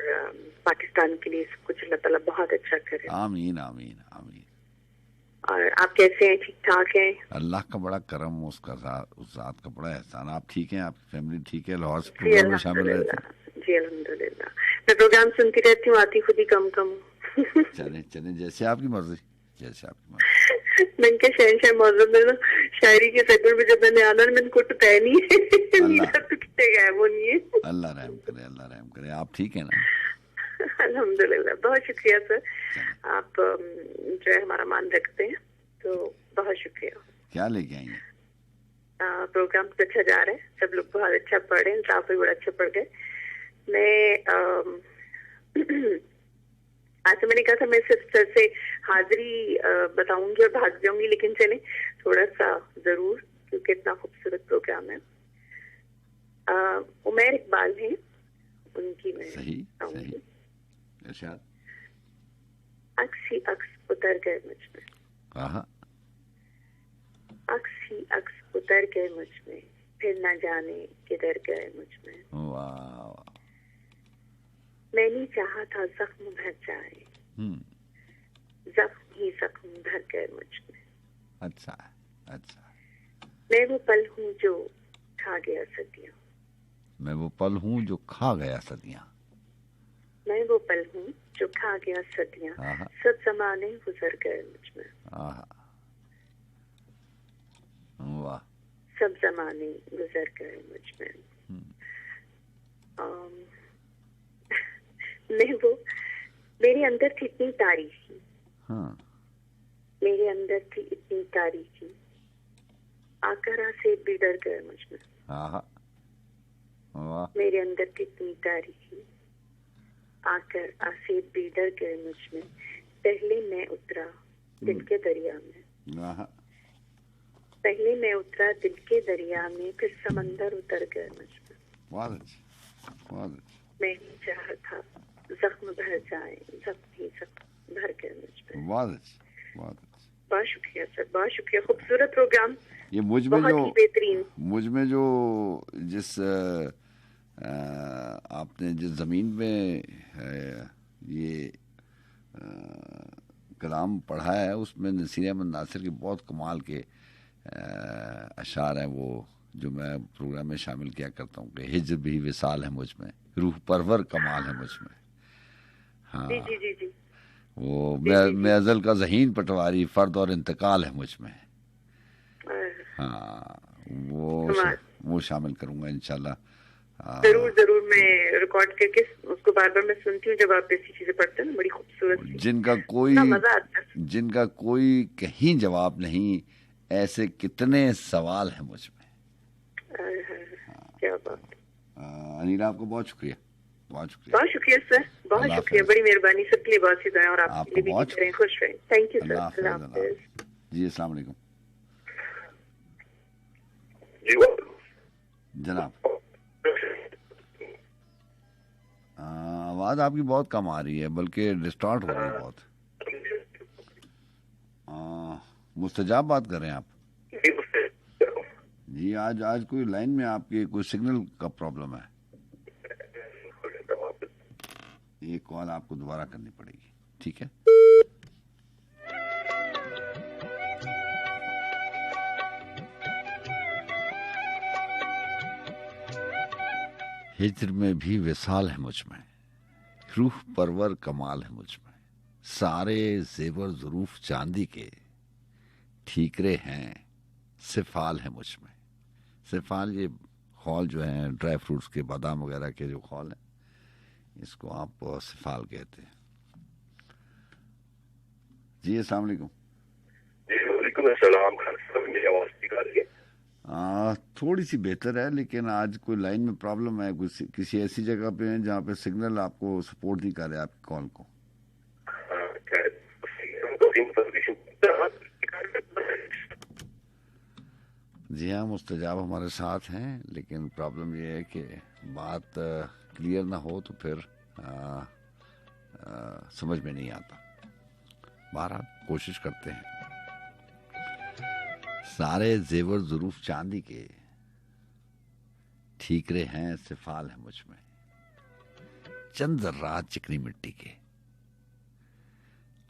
पाकिस्तान के लिए सब कुछ अल्लाह ताला बहुत अच्छा करे। आमीन आमीन आमीन। और आप कैसे हैं, ठीक ठाक हैं? अल्लाह का बड़ा करम, उसका उस ज़ात का बड़ा एहसान। आप ठीक हैं, आपकी फैमिली ठीक है? लाहौर से जी प्रोग्राम में शामिल रहते हैं? अल्हम्दुलिल्लाह, जी अल्हम्दुलिल्लाह। मैं प्रोग्राम सुनती रहती हूँ, आती खुद ही कम कम। चलें चलें, जैसे आपकी मर्जी, जैसे आपकी मर्जी। मैंने क्या शहनशाह मौजूद में ना शायरी के सेगमेंट में जब मैंने आना मेरे को तो तय नहीं है। नीला तो कितने गायब होनी है। अल्लाह रहम करे, अल्लाह रहम करे। आप ठीक है ना? अल्हम्दुलिल्लाह, बहुत शुक्रिया सर, आप जो है हमारा मान रखते हैं, तो बहुत शुक्रिया। क्या लेके आई हैं? प्रोग्राम तो अच्छा जा रहा है, सब लोग बहुत अच्छा पढ़ रहे हैं, स्टाफ भी बड़ा अच्छा पढ़ गए। मैं आज तो मैंने कहा था मैं सिर्फ सर से हाजिरी बताऊंगी और भाग जाऊंगी, लेकिन चले थोड़ा सा जरूर, क्योंकि इतना खूबसूरत प्रोग्राम है। उमैर इकबाल हैं, उनकी मैं सही सही इरशाद। अक्स ही अक्स उतर गए मुझ में, आहा, अक्स ही अक्स उतर गए मुझ में, फिर न जाने किधर गए मुझ में। वाह, मैंने चाहा था जख्म भर जाए, जख्म ही जख्म भर गए मुझ में। अच्छा अच्छा। मैं वो पल हूँ जो खा गया सदियाँ, मैं वो पल हूँ जो खा गया सदियाँ, मैं वो पल हूँ जो खा गया सदियाँ, आहा, सब जमाने गुजर गए मुझ में। आहा, वाह, सब जमाने गुजर गए मुझ में। मैं वो, मेरे अंदर थी इतनी तारीखी, हाँ, मेरे अंदर थी इतनी तारीखी, आकर से भी डर गए मुझ में। आहा, वाह, मेरे अंदर थी इतनी तारीखी, आकर आसे भी डर गए मुझ में। पहले मैं उतरा दिल के दरिया में, आहा, पहले मैं उतरा दिल के दरिया में, फिर समंदर उतर गए मुझ में। बहुत अच्छा, बहुत अच्छा, मैंने चाहा था जख्म भर जाए, जख्म ही जख्म भर गए मुझ में। बहुत अच्छा, बहुत अच्छा। बहुत शुक्रिया सर, बहुत शुक्रिया, खूबसूरत प्रोग्राम, ये मुझ में बहुत जो ही बेहतरीन। मुझ में जो जिस आपने जिस जमीन में ये कलाम पढ़ा है, उसमें नसीर अहमद नासिर के बहुत कमाल के अशार हैं, वो जो मैं प्रोग्राम में शामिल किया करता हूँ कि हिज्र भी विसाल है मुझ में, रूह परवर कमाल है मुझ में। हाँ जी जी जी जी, वो मैं अजल का ज़हीन पटवारी फर्द और इंतकाल है मुझ में। हाँ वो शामिल करूंगा इंशाल्लाह। जरूर जरूर, मैं रिकॉर्ड करके उसको बार बार मैं सुनती हूँ जब आप ऐसी चीजें पढ़ते हैं ना, बड़ी खूबसूरत। जिनका कोई कहीं जवाब नहीं, ऐसे कितने सवाल हैं मुझ में। क्या बात। अनिला, आपको बहुत शुक्रिया, बहुत शुक्रिया। बहुत शुक्रिया सर, बहुत अल्लाह शुक्रिया, हाफ़िज़। बड़ी मेहरबानी। सबके लिए बहुत सी दुआएं और आपको आपके लिए भी बहुत दुआएं। खुश रहें। Thank you sir. अल्लाह हाफ़िज़, अल्लाह अल्लाह हाफ़िज़। हाफ़िज़। जी, अस्सलाम वालेकुम जी जनाब। आवाज़ आपकी बहुत कम आ रही है, बल्कि डिस्टॉर्ट हो रही है बहुत। मुस्तजाब बात कर रहे हैं आप? जी, आज कोई लाइन में आपके कोई सिग्नल का प्रॉब्लम है। ये कॉल आपको दोबारा करनी पड़ेगी, ठीक है? हिज्र में भी विसाल है मुझ में, रूह परवर कमाल है मुझ में, सारे जेवर ज़रूफ चांदी के, ठीकरे हैं सिफाल है मुझ में। सिफाल ये खौल जो है ड्राई फ्रूट्स के, बादाम वगैरह के जो खौल है, इसको आप सिफाल कहते हैं। जी, अस्सलाम वालेकुम। जी वालेकुम अस्सलाम। खान साहब, मेरी आवाज ठीक आ रही है? थोड़ी सी बेहतर है, लेकिन आज कोई लाइन में प्रॉब्लम है, किसी ऐसी जगह पे है जहाँ पे सिग्नल आपको सपोर्ट नहीं कर रहा है आपकी कॉल को। जी हाँ, मुस्तजाब हमारे साथ हैं, लेकिन प्रॉब्लम ये है कि बात क्लियर ना हो तो फिर समझ में नहीं आता। बहरहाल कोशिश करते हैं। सारे जेवर ज़रूफ चांदी के, ठीकरे हैं सिफाल है मुझ में, चंद रात चिकनी मिट्टी के,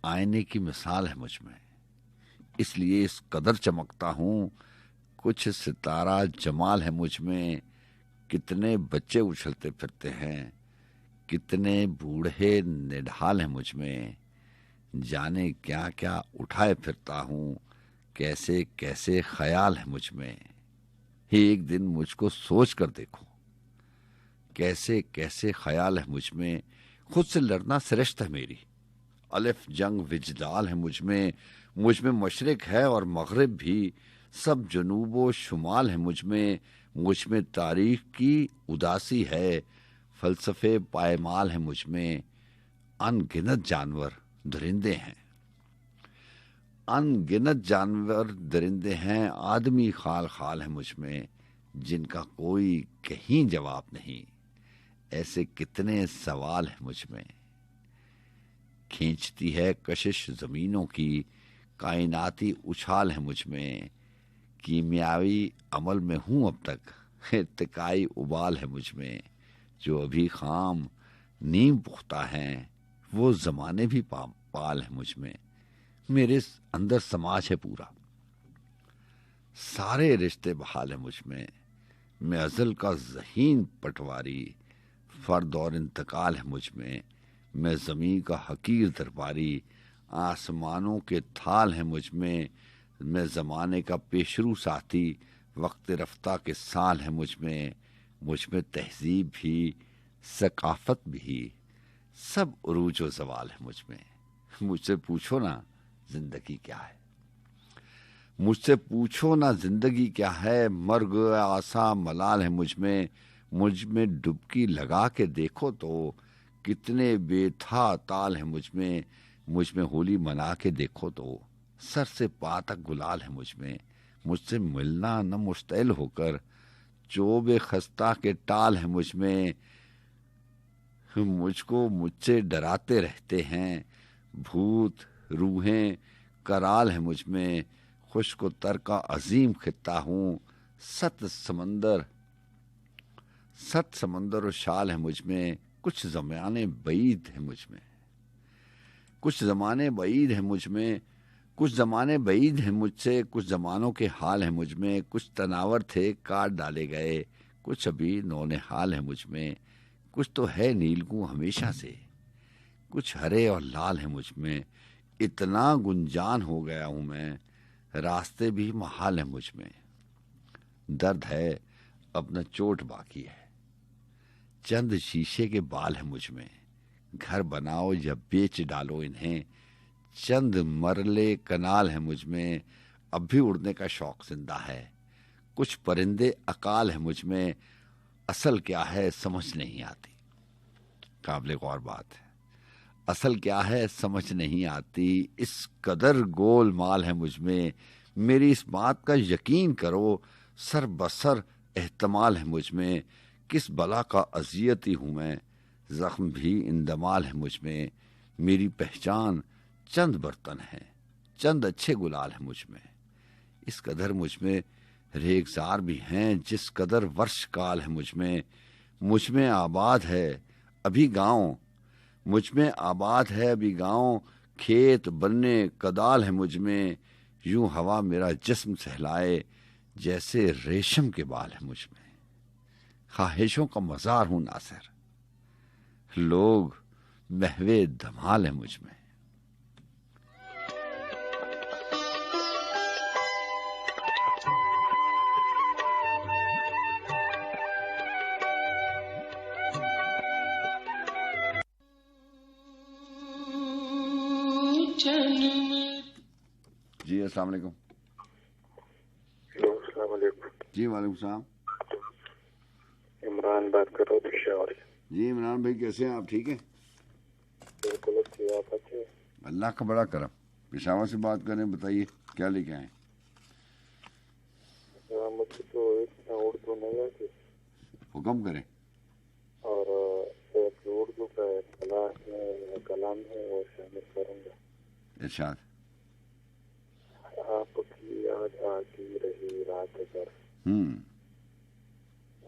आईने की मिसाल है मुझ में, इसलिए इस कदर चमकता हूं, कुछ सितारा जमाल है मुझ में। कितने बच्चे उछलते फिरते हैं, कितने बूढ़े निढाल है मुझ में, जाने क्या क्या उठाए फिरता हूं, कैसे कैसे ख्याल है मुझ में। एक दिन मुझको सोच कर देखो, कैसे कैसे ख्याल है मुझ में। खुद से लड़ना श्रेष्ठ है मेरी, अलिफ जंग विजदाल है मुझ में मशरिक है और मगरिब भी, सब जनूबो शुमाल है मुझ में तारीख की उदासी है, फलसफे पायमाल है मुझ में। अनगिनत जानवर दरिंदे हैं, अनगिनत जानवर दरिंदे हैं, आदमी खाल खाल है मुझ में, जिनका कोई कहीं जवाब नहीं। ऐसे कितने सवाल है मुझ में। खींचती है कशिश जमीनों की, कायनाती उछाल है मुझ में। कीमियावी अमल में हूं अब तक, इर्तिकाई उबाल है मुझ में। जो अभी खाम नीम पुख्ता हैं, वो जमाने भी पाल है मुझ में। मेरे अंदर समाज है पूरा, सारे रिश्ते बहाल है मुझ में। मैं अज़ल का ज़हीन पटवारी, फर्द और इंतकाल है मुझ में। मैं ज़मीन का हकीर दरबारी, आसमानों के थाल है मुझ में। मैं ज़माने का पेशरू साथी, वक्त रफ्ता के साल है मुझ में। मुझ में तहजीब भी, सकाफत भी, सब उरूज व ज़वाल है मुझ में। मुझसे पूछो ना जिंदगी क्या है, मुझसे पूछो ना जिंदगी क्या है। मर्ग आसा मलाल है मुझ में डुबकी लगा के देखो तो, कितने बेथा ताल है मुझ में होली मना के देखो तो, सर से पा तक गुलाल है मुझ में। मुझसे मिलना न मुश्तैल होकर, चोबे खस्ता के टाल है मुझ में। मुझको मुझसे डराते रहते हैं, भूत रूहें कराल है मुझ में। खुश्क तर का अजीम खित्ता हूँ, सत समंदर और शाल है मुझ में। कुछ ज़माने बईद है मुझ में, कुछ ज़माने बईद है मुझ में। कुछ ज़माने बईद है मुझसे, कुछ ज़मानों के हाल है मुझ में। कुछ तनावर थे काट डाले गए, कुछ अभी नौने हाल है मुझ में। कुछ तो है नीलगू हमेशा से, कुछ हरे और लाल है मुझ में। इतना गुंजान हो गया हूं मैं, रास्ते भी महाल है मुझ में। दर्द है अब न चोट बाकी है, चंद शीशे के बाल है मुझ में। घर बनाओ या बेच डालो इन्हें, चंद मरले कनाल है मुझ में। अब भी उड़ने का शौक जिंदा है। कुछ परिंदे अकाल है मुझ में, असल क्या है समझ नहीं आती। काबिले गौर बात है। असल क्या है समझ नहीं आती, इस कदर गोलमाल है मुझ में, मेरी इस बात का यकीन करो, सर बसर एहतमाल है मुझ में, किस बला का अजियती हूं मैं, जख्म भी इंदमाल है मुझ में, मेरी पहचान चंद बर्तन है, चंद अच्छे गुलाल है मुझ में, इस कदर मुझ में रेगजार भी हैं, जिस कदर वर्ष काल है मुझ में आबाद है अभी गांव, मुझ में आबाद है अभी गांव, खेत बनने कदाल है मुझ में, यूं हवा मेरा जिस्म सहलाए, जैसे रेशम के बाल है मुझ में, ख्वाहिशों का मजार हूं नासिर, लोग महवे धमाल है मुझ में। जी अस्सलाम वालेकुम। अस्सलाम वालेकुम। जी वालेकुम सलाम। इमरान बात कर रहा हूँ पेशावर। जी इमरान भाई कैसे हैं आप? ठीक है बिल्कुल अच्छी आप अच्छे? अल्लाह का बड़ा करम। पेशावर से बात करें, बताइए क्या लेके आए? मुझे तो इतना उर्दू नहीं आती। हुक्म करें। और एक उर्दू का कलाम है वो शामिल करूँगा। इरशाद। आपकी याद आती रही रात भर,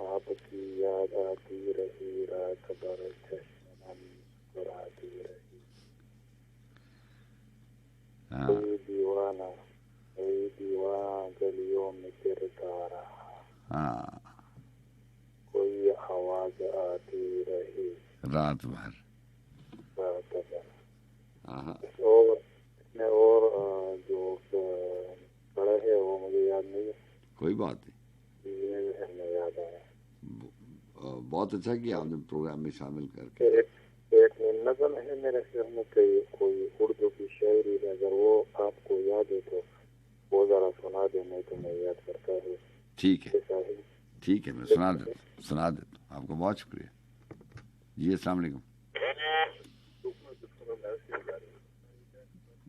आपकी याद आती रही रात भर, चश्मे मुस्कुराती रही, कोई दीवाना गलियों में फिरता रहा, कोई आवाज आती रही रात भर। और जो बड़ा है वो मुझे याद नहीं है। कोई बात नहीं, याद आया। बहुत अच्छा किया आपने प्रोग्राम में शामिल करके। एक नज़म है मेरे सिर में, कोई उर्दू की शायरी है, अगर वो आपको याद है तो वो जरा सुना दे, नहीं तो मैं याद करता हूँ। ठीक है ठीक है, मैं सुना देता हूँ। आपका बहुत शुक्रिया जी। अस्सलाम वालेकुम।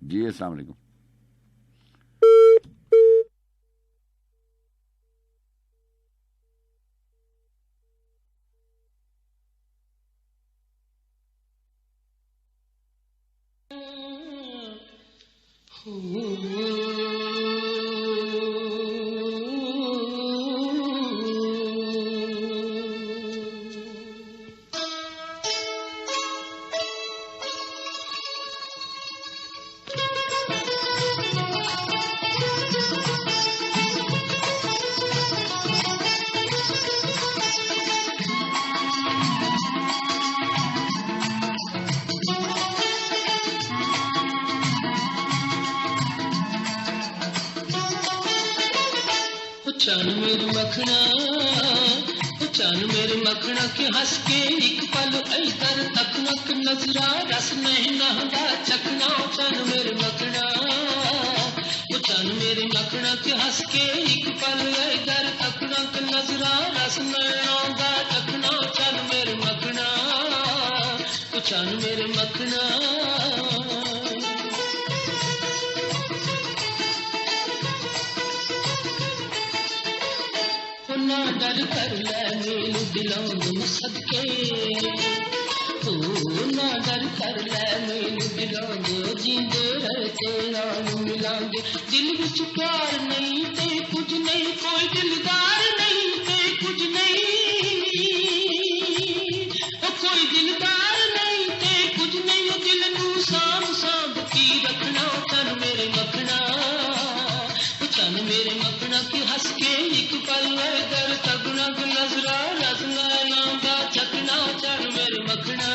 जी अस्सलाम वालेकुम। चन मेरे मखना के हंस के एक पल इधर तक नक नजरा रस नहीं नहदा चखना। चन मेरे मखना के हंस के एक पल इधर तक नक नजरा रस नहीं नहदा चखना। चन मेरे मखना ना डर कर ले मेनू दिलाऊं सदके, तू ना डर कर ले मेनू दिलाऊं, जींदे रहे तेरा मिलांगे। दिल विच प्यार नहीं ते कुछ नहीं, कोई दिलदार नहीं ते कुछ नहीं, कोई दिलदार नहीं ते कुछ नहीं, दिल नू साम साम की रखना। चन मेरे मखना की हंस के एक पल दर तगना नजरा रसना नादा चखना। चन मेरे मखना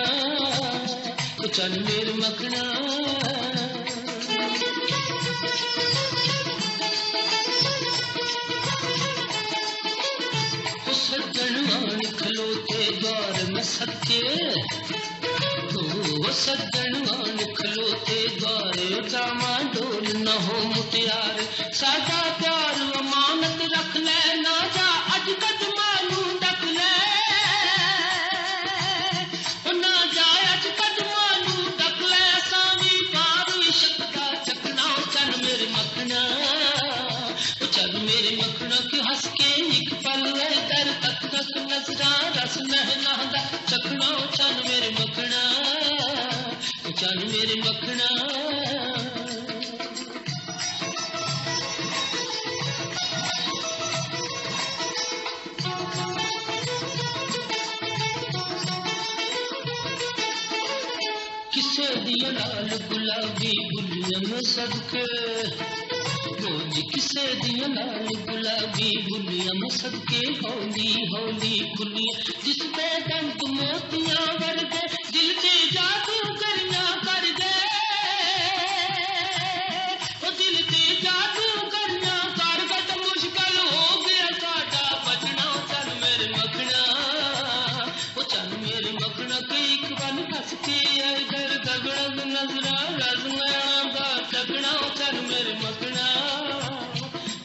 सज्जन मान खलोते द्वार में सच्चे, तो सज्जन मान खलोते द्वार जामा डोल न हो मुटियार सादा मेरे मखना किसे दिया लाल गुलाबी गुलियां में सदके रोजी किसे दिया लाल गुलाबी गुलियां में सदके होली होली गुलियां जिस पे डंक मोतियां भर गए दिल से जादू करना कर गए ओ दिल से जादू करना कर गए तो मुश्किल हो गया साडा बचना चल मेरे मखना ओ चल मेरे मखना कई एक बन फस के इधर दगड़ग नजरा रजना दा तगड़ा चल मेरे मखना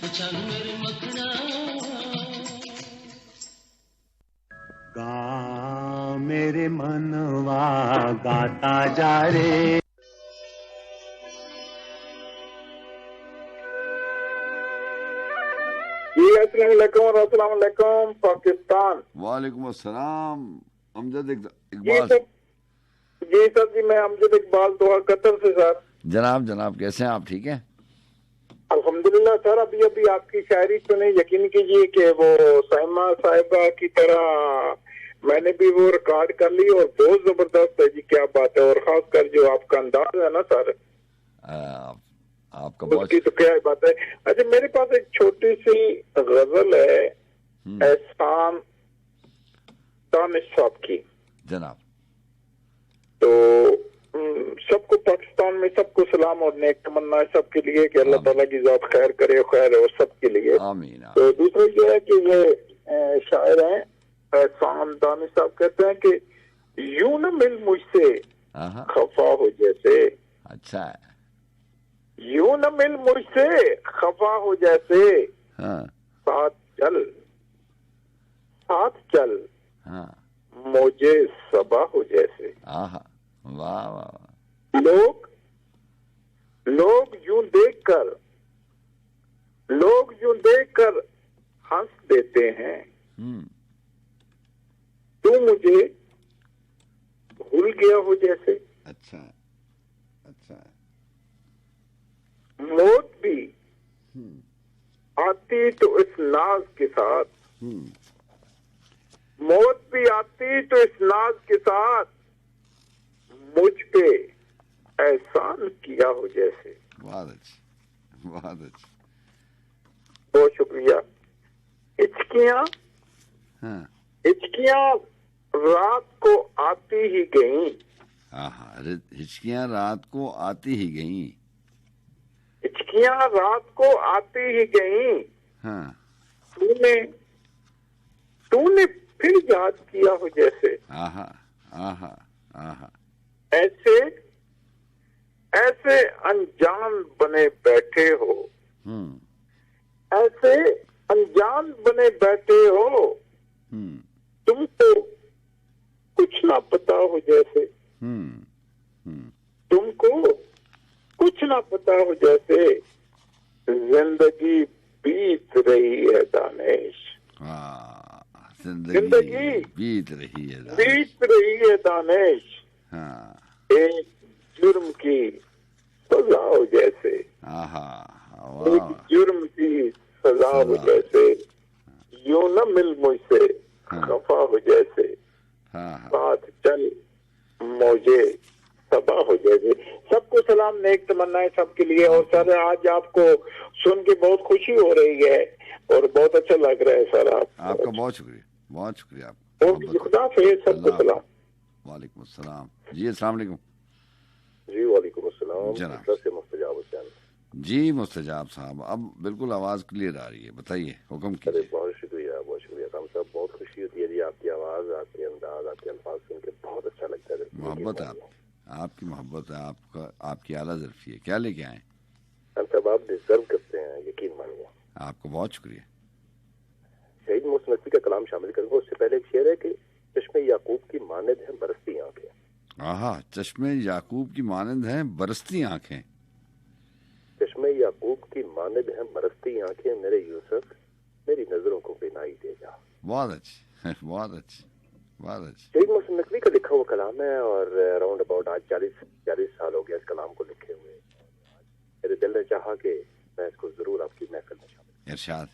ओ चल मेरे मखना गा मेरे मनवा गाता जा रे जी अस्सलाम वालेकुम पाकिस्तान। वालेकुम अस्सलाम अमजद जी इकबाल। सर, जी सर जी, मैं अमजद इकबाल दोहा कतर से सर। जनाब कैसे हैं आप? ठीक है अल्हम्दुलिल्लाह सर। अभी अभी आपकी शायरी सुने, यकीन कीजिए कि वो साइमा साहिबा की तरह मैंने भी वो रिकॉर्ड कर ली और बहुत जबरदस्त है जी, क्या बात है। और खासकर जो आपका अंदाज है ना सर, आपका बहुत उसकी तो क्या बात है। अच्छा, मेरे पास एक छोटी सी गजल है एहसान दानिश साहब की। जनाब तो सबको पाकिस्तान में सबको सलाम और नेक तमन्ना है सबके लिए कि अल्लाह ताला की जात खैर करे, खैर है और सबके लिए। आमीन। तो दूसरा ये है कि ये शायर हैं एहसान दानिश साहब, कहते हैं कि यूं न मिल मुझसे खफा हो जैसे। अच्छा है। यूं न मिल मुझसे खफा हो जैसे, हाँ। साथ चल हाँ। मौजे सबा हो जैसे। आहा, वाह वाह। लोग यूं देखकर हंस देते हैं, तू मुझे भूल गया हो जैसे। अच्छा है। मौत भी आती तो इस नाज के साथ, मौत भी आती तो इस नाज के साथ, मुझ पे एहसान किया हो जैसे। बहुत अच्छी। बहुत शुक्रिया। हिचकियां रात को आती ही गईं। हिचकियां रात को आती ही गईं। हिचकियां रात को आती ही गईं। हाँ। तूने फिर याद किया हो जैसे। आहा। ऐसे अनजान बने बैठे हो, ऐसे अनजान बने बैठे हो, तुमको कुछ ना पता हो जैसे। तुमको कुछ ना पता हो जैसे, जिंदगी बीत रही है दानिश। जिंदगी बीत रही है दानिश। हाँ। एक जुर्म की सजा हो जैसे। एक जुर्म की सजा हो जैसे, यूं न मिल मुझसे खफा हो जैसे, साथ चल मौजे सबा हो जैसे। सबको सलाम नेक तमन्नाएं सबके लिए। और सर आज आपको सुन के बहुत खुशी हो रही है और बहुत अच्छा लग रहा है सर। आपका बहुत शुक्रिया खुदा हाफिज़, सबको सलाम। वालेकुम अस्सलाम। जी अस्सलाम वालेकुम। जी वालेकुम अस्सलाम। जनाब से मुस्तजाब हुसैन। जी मुस्तजाब साहब, अब बिल्कुल आवाज क्लियर आ रही है, बताइए, हुक्म कीजिए। बहुत शुक्रिया काम साहब। बहुत खुशी होती है जी आपकी आवाज, आपके अंदाज, आपके अल्फाज सुन के बहुत अच्छा लगता है। मोहब्बत है आपकी मोहब्बत है, आपकी आला ज़र्फी है। क्या लेके आए? साहब आप डिजर्व करते हैं, यकीन मानिए। आपको बहुत शुक्रिया। शहीद मोहसिन नकवी का कलाम शामिल करूंगा। उससे पहले एक शेर है कि चश्मे याकूब की मानद है बरसती आंखें। चश्मे याकूब की मानद है बरसती आंखें। चश्मे याकूब की मानद है बरसती आंखें, मेरे यूसुफ मेरी नजरों को बिनाई दे जा। बहुत अच्छी। शहीद मोहसिन नकवी का लिखा हुआ कलाम है और अराउंड अबाउट आज 40 साल हो गया इस कलाम को लिखे हुए। मेरे दिल ने चाहा कि मैं इसको जरूर आपकी महफिल में शामिल। इरशाद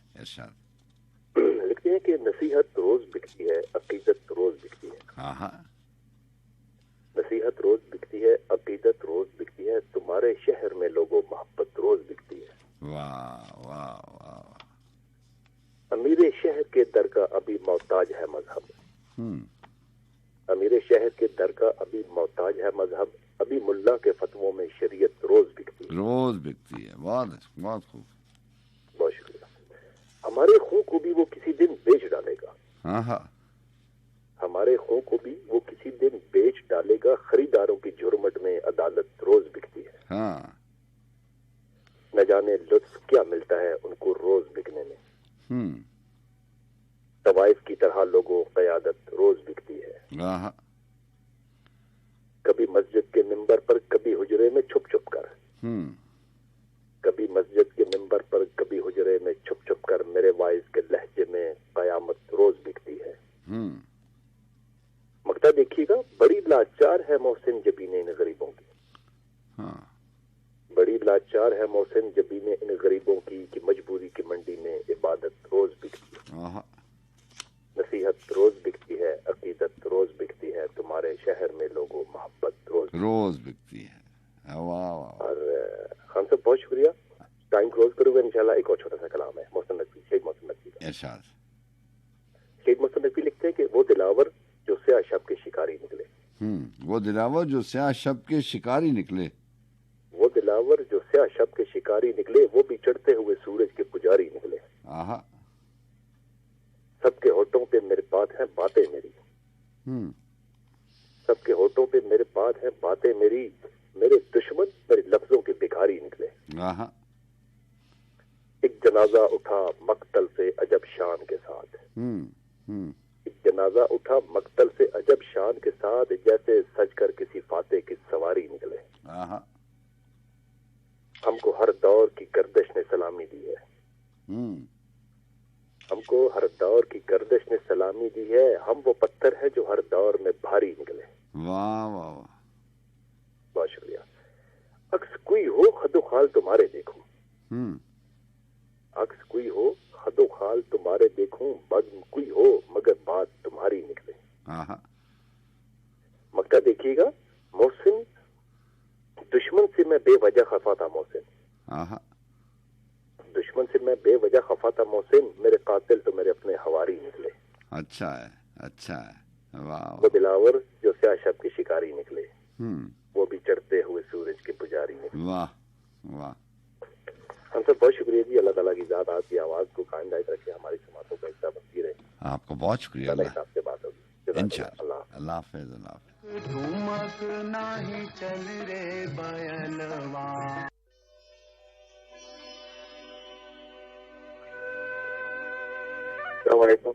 लिखते हैं कि नसीहत रोज बिकती है, अकीदत रोज बिकती है। हाँ, नसीहत रोज बिकती है, अकीदत रोज बिकती है, तुम्हारे शहर में लोगों मोहब्बत रोज बिकती है। वाह वाह वाह। अमीर शहर के दर का अभी मोहताज है मजहब। अमीर शहर के दर का अभी मोहताज है मजहब, अभी मुल्ला के फतवों में शरीयत रोज बिकती है। बहुत खूब। बहुत शुक्रिया। हमारे खून को भी वो किसी दिन बेच डालेगा। हाँ, हमारे खून को भी वो किसी दिन बेच डालेगा, खरीदारों की झुरमट में अदालत रोज बिकती है। हाँ। न जाने लुत्फ क्या मिलता है उनको रोज बिकने में। तवाइफ की तरह लोगों क़यादत रोज बिकती है। कभी मस्जिद के मिंबर पर, कभी हुजरे में छुप छुप कर। कभी मस्जिद के मिंबर पर, कभी हुजरे में छुप छुप कर, मेरे वाइज के लहजे में कयामत रोज बिकती है। मक्ता देखिएगा, बड़ी लाचार है मोहसिन जबीने इन गरीबों की। बड़ी लाचार है मोहसिन जबीने इन गरीबों की मजबूरी की मंडी में इबादत रोज बिकती है। नसीहत रोज बिकती है, अकीदत रोज बिकती है, तुम्हारे शहर में लोगों मोहब्बत रोज बिकती है। वाह। और खान साहब बहुत शुक्रिया। टाइम क्लोज करूंगा इंशाल्लाह। एक और छोटा सा कलाम है मोहसिन नकवी, शहीद मोहसिन नकवी का। शहीद मोहसिन नकवी लिखते हैं कि वो दिलावर जो स्याह शब के शिकारी निकले। वो दिलावर जो स्याह शब के शिकारी निकले। वो दिलावर जो स्याह शब के शिकारी निकले, वो भी चढ़ते हुए सूरज के पुजारी निकले। सबके होठों पे मेरे बात है बातें मेरी। सबके होठों पे मेरे बात है बातें मेरी, मेरे दुश्मन मेरे लफ्जों के भिखारी निकले। एक जनाजा उठा मक्तल से अजब शान के साथ। एक जनाजा उठा मक्तल से अजब शान के साथ, जैसे सजकर किसी फाते की सवारी निकले। हमको हर दौर की गर्दिश ने सलामी दी है। हमको हर दौर की गर्दिश ने सलामी दी है, हम वो पत्थर है जो हर दौर में भारी निकले। वाह वाह वाह। बहुत शुक्रिया। अक्स कोई हो खदो खाल तुम्हारे देखूं। अक्स कोई हो खदो खाल तुम्हारे देखूं, बज़्म कोई हो मगर बात तुम्हारी निकले। मक्का देखिएगा, मोहसिन दुश्मन से मैं बेवजह खफा था मोहसिन। दुश्मन से मैं बेवजह खफा था मोहसिन, मेरे कातिल तो मेरे अपने हवारी निकले। अच्छा है। वाह। वो दिलावर जो स्याह शब के शिकारी निकले, वो भी चढ़ते हुए सूरज के पुजारी निकले। वाह। हम सब बहुत शुक्रिया जी। अल्लाह ताला की जात आपकी आवाज को कायम दायित रखे, हमारी समातों का हिस्सा बनती रहे। आपको बहुत शुक्रिया। अल्लाह से बात होगी इंशाअल्लाह। अल्लाह हाफ़िज़। ठुमक नाही चल रे बयलवा। अस्सलाम वालेकुम।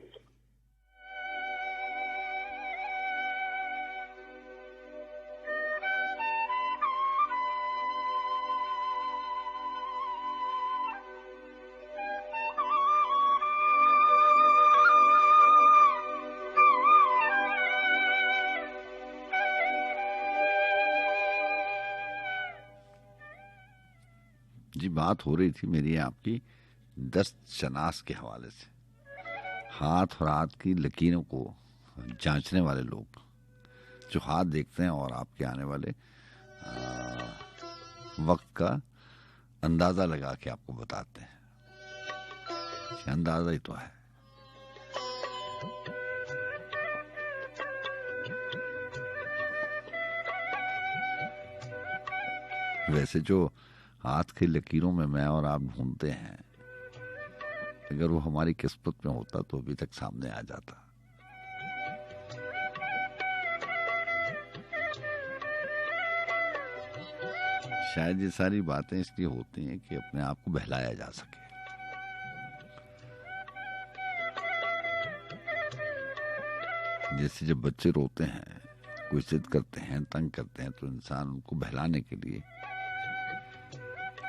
जी, बात हो रही थी मेरी आपकी दस्त शनास के हवाले से। हाथ और हाथ की लकीरों को जांचने वाले लोग जो हाथ देखते हैं और आपके आने वाले वक्त का अंदाज़ा लगा के आपको बताते हैं। अंदाज़ा ही तो है। वैसे जो हाथ की लकीरों में मैं और आप ढूंढते हैं, अगर वो हमारी किस्मत में होता तो अभी तक सामने आ जाता। शायद ये सारी बातें इसलिए होती हैं कि अपने आप को बहलाया जा सके। जैसे जब बच्चे रोते हैं, कोई जिद करते हैं, तंग करते हैं, तो इंसान उनको बहलाने के लिए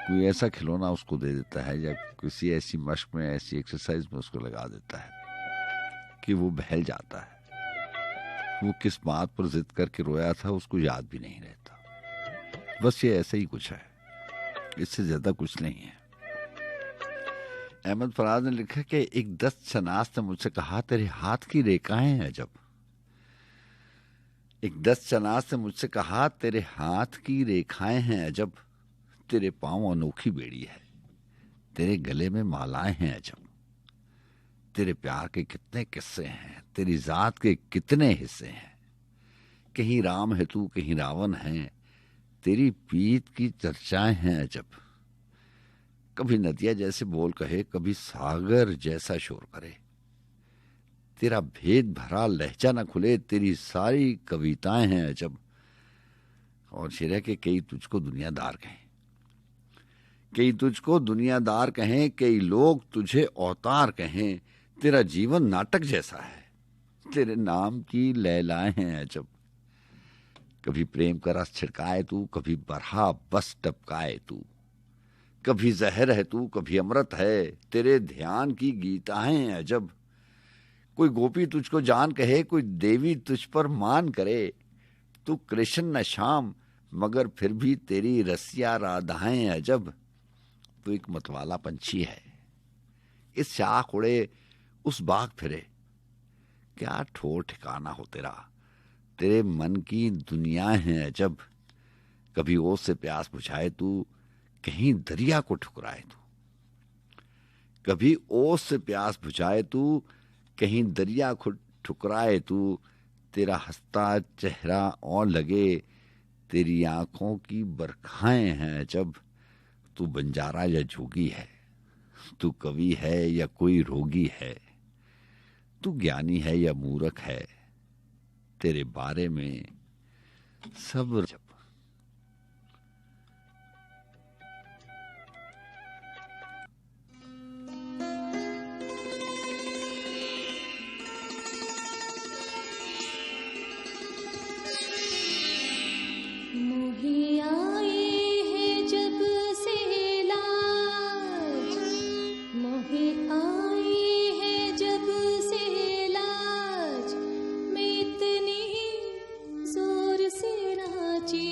कोई ऐसा खिलौना उसको दे देता है या किसी ऐसी मश्क में, ऐसी एक्सरसाइज में उसको लगा देता है कि वो बहल जाता है। वो किस बात पर जिद करके रोया था उसको याद भी नहीं रहता। बस ये ऐसा ही कुछ है, इससे ज्यादा कुछ नहीं है। अहमद फराज ने लिखा कि एक दस्त शनास ने मुझसे कहा तेरे हाथ की रेखाएं हैं अजब। एक दस्त शनास ने मुझसे कहा तेरे हाथ की रेखाएं हैं अजब, तेरे पांव अनोखी बेड़ी है, तेरे गले में मालाएं हैं अजब, तेरे प्यार के कितने किस्से हैं, तेरी जात के कितने हिस्से हैं, कहीं राम है तू कहीं रावण है, तेरी पीत की चर्चाएं हैं अजब। कभी नदिया जैसे बोल कहे, कभी सागर जैसा शोर करे, तेरा भेद भरा लहजा न खुले, तेरी सारी कविताएं हैं अजब। और शेर है कि कई तुझको दुनियादार कहें, कई तुझको दुनियादार कहें, कई लोग तुझे अवतार कहें, तेरा जीवन नाटक जैसा है, तेरे नाम की लैलाएं हैं अजब। कभी प्रेम का रस छिड़काए तू, कभी बरहा बस टपकाए तू, कभी जहर है तू कभी अमृत है, तेरे ध्यान की गीताएं हैं अजब। कोई गोपी तुझको जान कहे, कोई देवी तुझ पर मान करे, तू कृष्ण न श्याम मगर फिर भी तेरी रसिया राधाएं अजब। तू एक मतवाला पंछी है, इस शाख उड़े उस बाग फिरे, क्या ठोर ठिकाना हो तेरा, तेरे मन की दुनिया है अजब। कभी ओस से प्यास बुझाए तू, कहीं दरिया को ठुकराए तू, कभी ओस से प्यास बुझाए तू, कहीं दरिया को ठुकराए तू, तेरा हंसता चेहरा और लगे, तेरी आंखों की बरखाएं हैं अजब। तू बंजारा या जोगी है, तू कवि है या कोई रोगी है, तू ज्ञानी है या मूर्ख है, तेरे बारे में सब अजब। जोर से नाची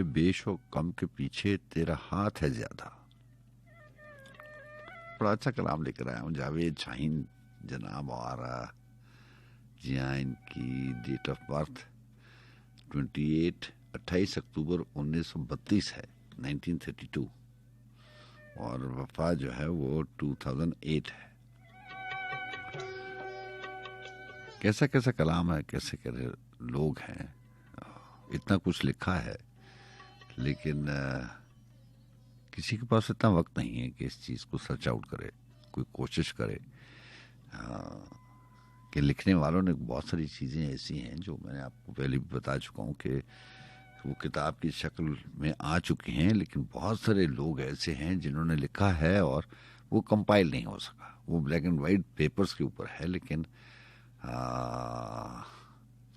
बेशो कम के पीछे तेरा हाथ है ज्यादा। बड़ा अच्छा कलाम लेकर आया हूँ जावेद शाहीन जनाब। और जी हाँ, इनकी डेट ऑफ बर्थ 28 अक्टूबर 1932 है, 1932, और वफा जो है वो 2008 है। कैसा कैसा कलाम है, कैसे कैसे लोग हैं, इतना कुछ लिखा है, लेकिन किसी के पास इतना वक्त नहीं है कि इस चीज़ को सर्च आउट करे, कोई कोशिश करे। कि लिखने वालों ने बहुत सारी चीज़ें ऐसी हैं जो मैंने आपको पहले भी बता चुका हूँ कि वो किताब की शक्ल में आ चुकी हैं, लेकिन बहुत सारे लोग ऐसे हैं जिन्होंने लिखा है और वो कंपाइल नहीं हो सका। वो ब्लैक एंड वाइट पेपर्स के ऊपर है, लेकिन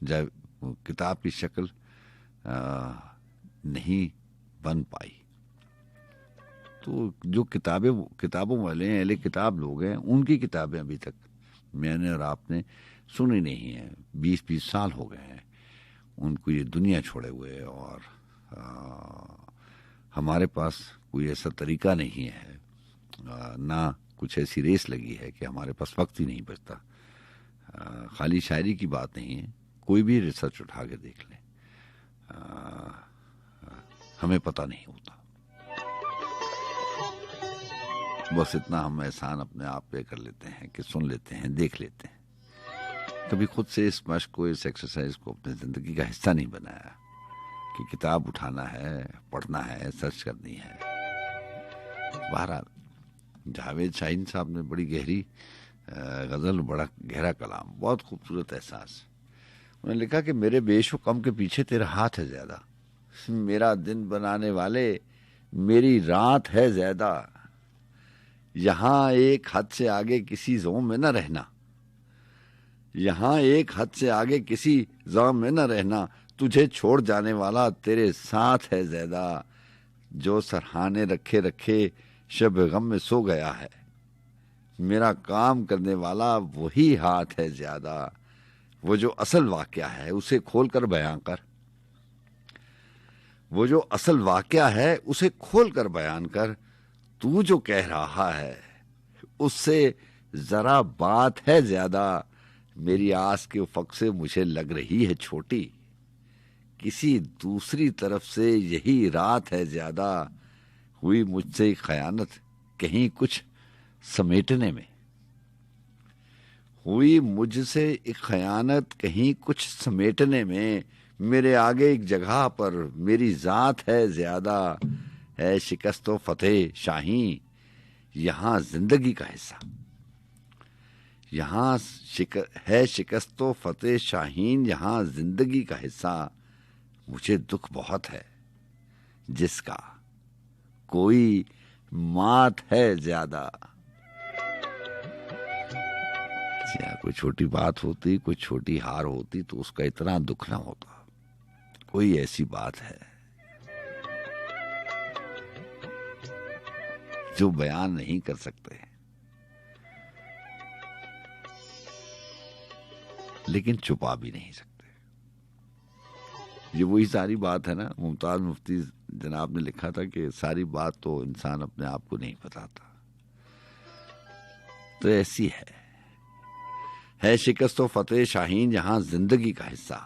जब किताब की शक्ल नहीं बन पाई। तो जो किताबों वाले हैं, अहले किताब लोग हैं, उनकी किताबें अभी तक मैंने और आपने सुनी नहीं है। 20-20 साल हो गए हैं उनको ये दुनिया छोड़े हुए, और हमारे पास कोई ऐसा तरीका नहीं है, ना कुछ ऐसी रेस लगी है कि हमारे पास वक्त ही नहीं बचता। खाली शायरी की बात नहीं है, कोई भी रिसर्च उठा के देख लें, हमें पता नहीं होता। बस इतना हम एहसान अपने आप पे कर लेते हैं कि सुन लेते हैं, देख लेते हैं। कभी खुद से इस मश्क को, इस एक्सरसाइज को अपनी ज़िंदगी का हिस्सा नहीं बनाया कि किताब उठाना है, पढ़ना है, सर्च करनी है। बहरहाल जावेद शाहीन साहब ने बड़ी गहरी गज़ल, बड़ा गहरा कलाम, बहुत खूबसूरत एहसास। उन्होंने लिखा कि मेरे बेशो कम के पीछे तेरा हाथ है ज़्यादा, मेरा दिन बनाने वाले मेरी रात है ज़्यादा। यहाँ एक हद से आगे किसी ज़ोम में न रहना, यहाँ एक हद से आगे किसी ज़ोम में न रहना, तुझे छोड़ जाने वाला तेरे साथ है ज़्यादा। जो सरहाने रखे रखे शब गम में सो गया है, मेरा काम करने वाला वही हाथ है ज़्यादा। वो जो असल वाक़या है उसे खोल कर बयां कर, वो जो असल वाक़या है उसे खोल कर बयान कर। तू जो कह रहा है उससे जरा बात है ज्यादा, मेरी आस के उफक से मुझे लग रही है छोटी, किसी दूसरी तरफ से यही रात है ज्यादा। हुई मुझसे खयानत कहीं कुछ समेटने में, हुई मुझसे एक खयानत कहीं कुछ समेटने में, मेरे आगे एक जगह पर मेरी जात है ज्यादा, है शिकस्त व फतेह शाही यहाँ जिंदगी का हिस्सा। यहाँ है शिकस्त व फतेह शाहीन यहाँ जिंदगी का हिस्सा। मुझे दुख बहुत है जिसका कोई मात है ज्यादा। कोई छोटी बात होती, कोई छोटी हार होती तो उसका इतना दुख ना होता। कोई ऐसी बात है जो बयान नहीं कर सकते, लेकिन छुपा भी नहीं सकते। ये वही सारी बात है ना, मुमताज मुफ्ती जनाब ने लिखा था कि सारी बात तो इंसान अपने आप को नहीं बताता। तो ऐसी है शिकस्त व फतेह शाहीन यहाँ जिंदगी का हिस्सा।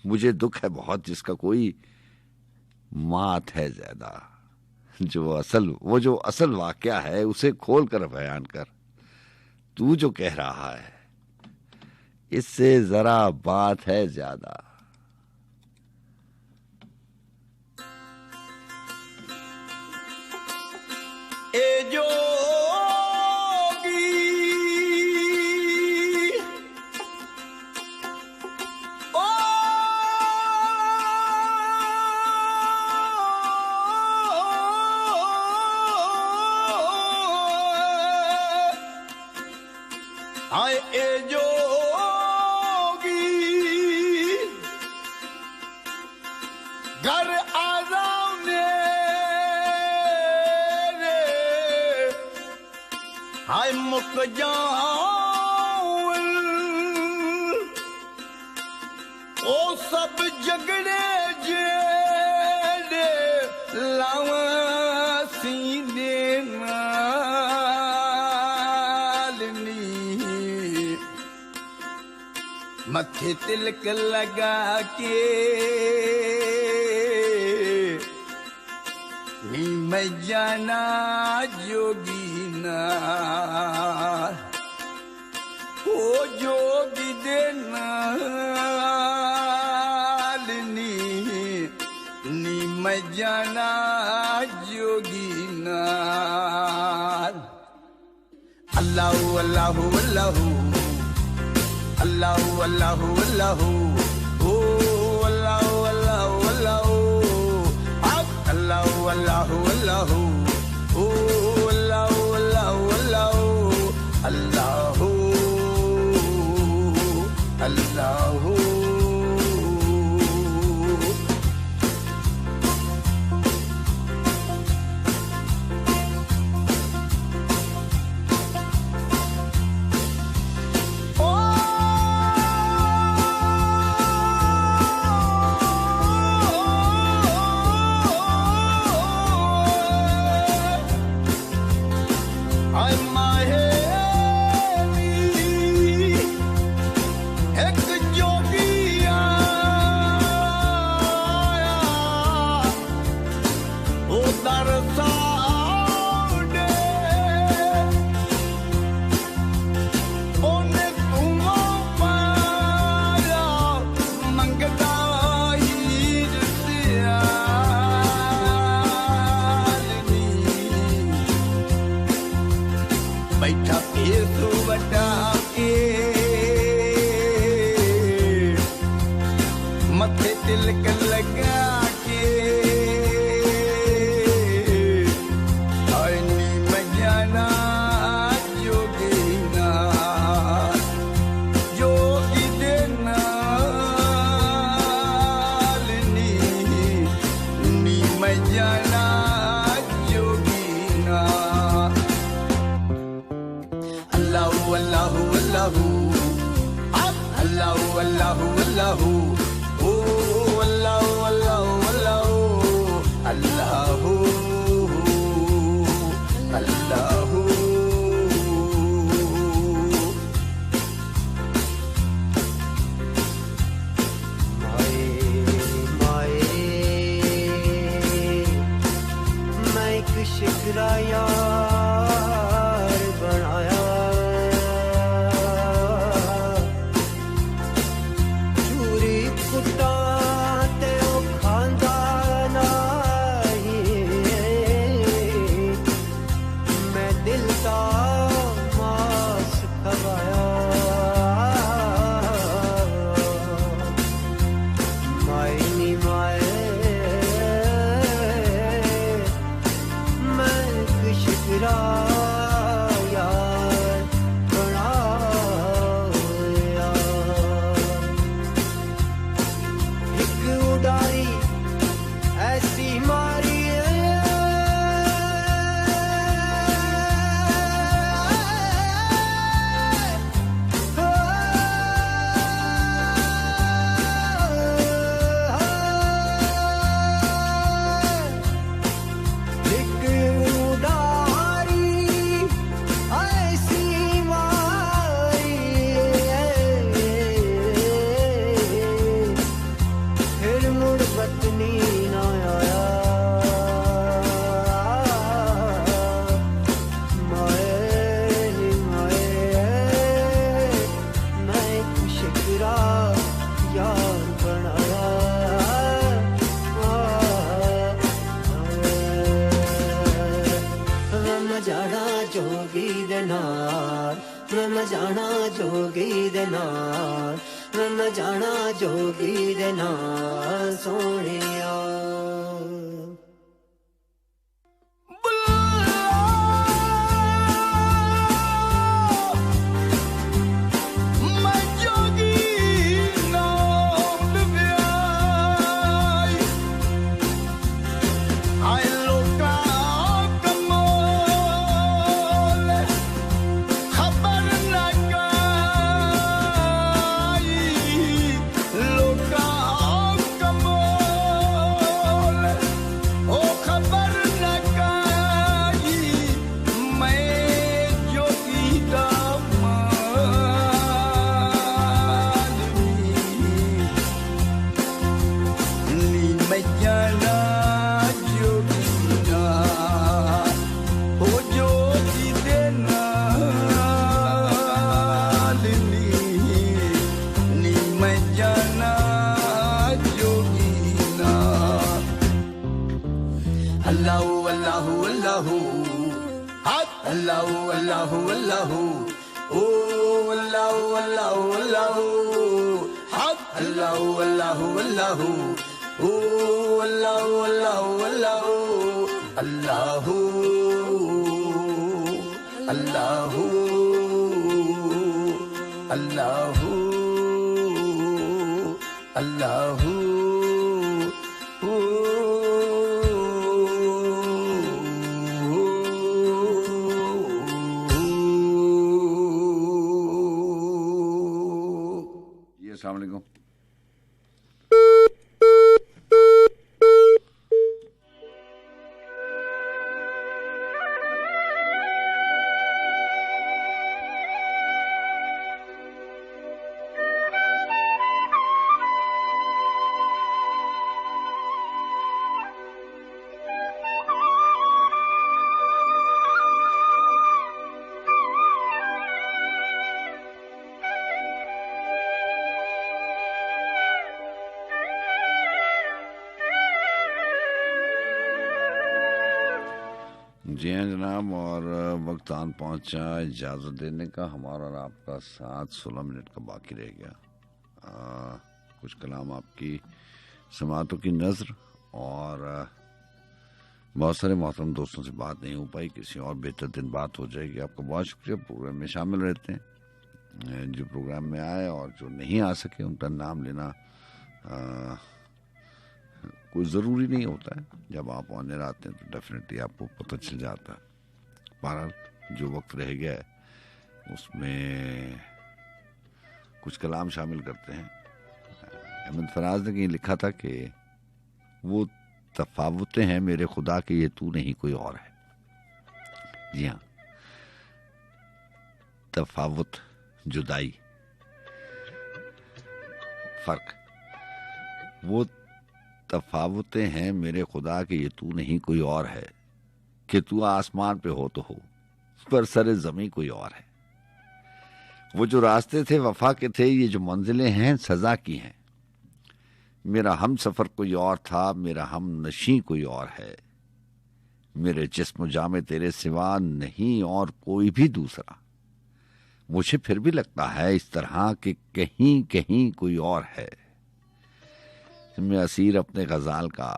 मुझे दुख है बहुत जिसका कोई मात है ज्यादा। वो जो असल वाकया है उसे खोल कर बयान कर। तू जो कह रहा है इससे जरा बात है ज्यादा। ए जो ओ सब झगड़े जेड़े लावा सीने नाल नी, मथे तिलक लगा के नी मैं जाना जोगी ना, ओ जोगी देना मैं जाना जोगी नाल। अल्लाह अल्लाह अल्लाह अल्लाह अल्लाह अल्लाह ओ अल्लाह अल्लाह अल्लाह अल्लाह अल्लाह अल्लाह ओ अल्लाह अल्लाह अल्लाह अल्लाह अल्लाह। यार बनाया मेरा यार बनाया मैं जाना जोगी दे नाल मैं जाना जोगी दे नाल मैं जाना जोगी दे नाल सोनिया जी हाँ जनाब, और वक्त आन पहुँचा इजाज़त देने का। हमारा और आपका 7-16 मिनट का बाकी रह गया। कुछ कलाम आपकी समातों की नज़र और बहुत सारे मोहतरम दोस्तों से बात नहीं हो पाई, किसी और बेहतर दिन बात हो जाएगी। आपका बहुत शुक्रिया, प्रोग्राम में शामिल रहते हैं। जो प्रोग्राम में आए और जो नहीं आ सके उनका नाम लेना कोई ज़रूरी नहीं होता है। जब आप ऑनर आते हैं तो डेफिनेटली आपको पता चल जाता है। बहरहाल जो वक्त रह गया है उसमें कुछ कलाम शामिल करते हैं। अहमद फराज ने कहीं लिखा था कि वो तफावतें हैं मेरे खुदा के, ये तू नहीं कोई और है। जी हाँ, तफावत, जुदाई, फर्क, वो तफावतें हैं मेरे खुदा के, ये तू नहीं कोई और है। कि तू आसमान पे हो तो हो, पर सरे जमी कोई और है। वो जो रास्ते थे वफा के थे, ये जो मंजिलें हैं सजा की हैं। मेरा हम सफर कोई और था, मेरा हम नशी कोई और है। मेरे जिस्म जामे तेरे सिवा नहीं और कोई भी दूसरा। मुझे फिर भी लगता है इस तरह कि कहीं कहीं कोई और है। मैं असीर अपने गजाल का,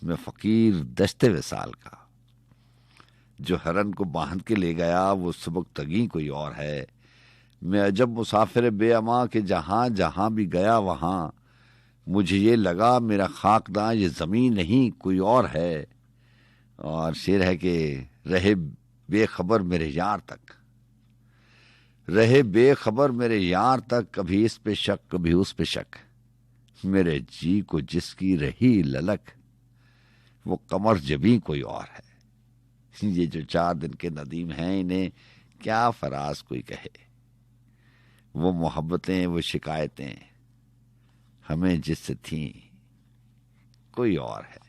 मैं फकीर दश्ते विसाल का। जो हरन को बांध के ले गया वो सबक तगी कोई और है। मैं अजब मुसाफिर बेअमा के जहां जहां भी गया वहां मुझे ये लगा मेरा खाकदा ये ज़मीन नहीं कोई और है। और शेर है कि रहे बेखबर मेरे यार तक, रहे बेखबर मेरे यार तक, कभी इस पे शक कभी उस पे शक। मेरे जी को जिसकी रही ललक वो कमर जबी कोई और है। ये जो 4 दिन के नदीम हैं इन्हें क्या फराज कोई कहे। वो मोहब्बतें वो शिकायतें हमें जिससे थीं कोई और है।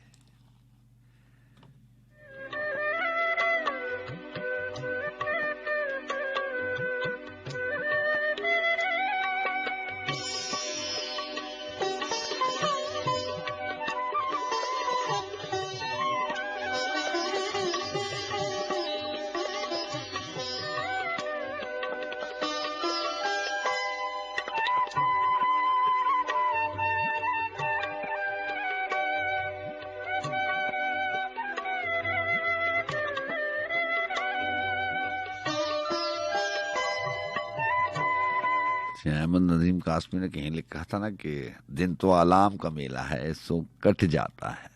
अहमद नदीम कासमी ने कहीं लिखा था ना कि दिन तो आलाम का मेला है सो कट जाता है।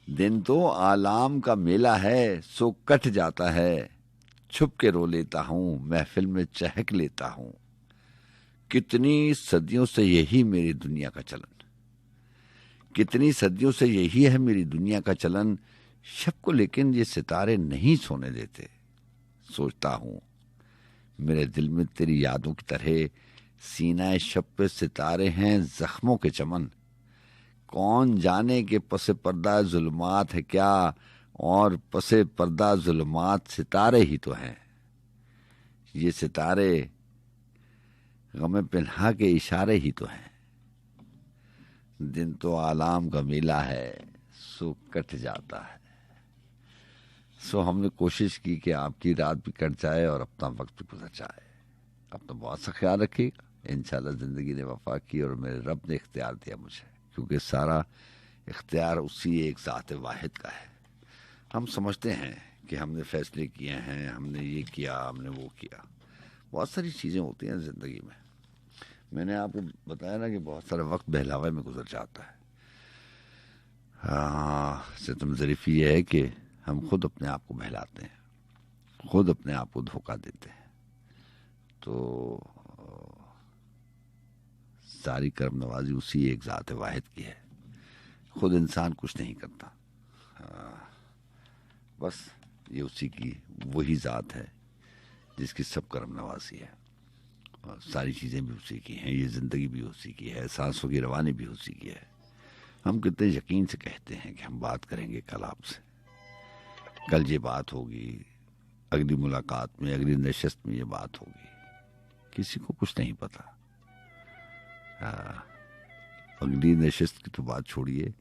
दिन तो आलाम का मेला है सो कट जाता है, छुप के रो लेता हूँ महफिल में चहक लेता हूँ, कितनी सदियों से यही मेरी दुनिया का चलन, कितनी सदियों से यही है मेरी दुनिया का चलन, शब को लेकिन ये सितारे नहीं सोने देते। सोचता हूँ मेरे दिल में तेरी यादों की तरह सीना शब पे सितारे हैं जख्मों के चमन, कौन जाने के पसे पर्दा जुल्मात है क्या, और पसे पर्दा जुल्मात सितारे ही तो हैं। ये सितारे गमे पिन्हा के इशारे ही तो हैं। दिन तो आलाम का मेला है सो कट जाता है। सो हमने कोशिश की कि आपकी रात भी कट जाए और अपना वक्त भी गुजर जाए। अपना बहुत सा ख्याल रखिएगा। इंशाल्लाह ज़िंदगी ने वफा की और मेरे रब ने इख्तियार दिया मुझे, क्योंकि सारा इख्तियार उसी एक ज़ात वाहिद का है। हम समझते हैं कि हमने फ़ैसले किए हैं, हमने ये किया, हमने वो किया। बहुत सारी चीज़ें होती हैं ज़िंदगी में। मैंने आपको बताया ना कि बहुत सारा वक्त बहलावे में गुजर जाता है। सितम ज़रीफ़ी ये है कि हम खुद अपने आप को बहलाते हैं, खुद अपने आप को धोखा देते हैं। तो सारी कर्म नवाजी उसी एक ज़ात वाहिद की है। खुद इंसान कुछ नहीं करता, बस ये उसी की वही ज़ात है जिसकी सब कर्म नवाजी है, और सारी चीज़ें भी उसी की हैं। ये ज़िंदगी भी उसी की है, सांसों की रवानी भी उसी की है। हम कितने यकीन से कहते हैं कि हम बात करेंगे कल आपसे, कल ये बात होगी, अगली मुलाकात में, अगली नशिस्त में ये बात होगी। किसी को कुछ नहीं पता। अगली नशिस्त की तो बात छोड़िए,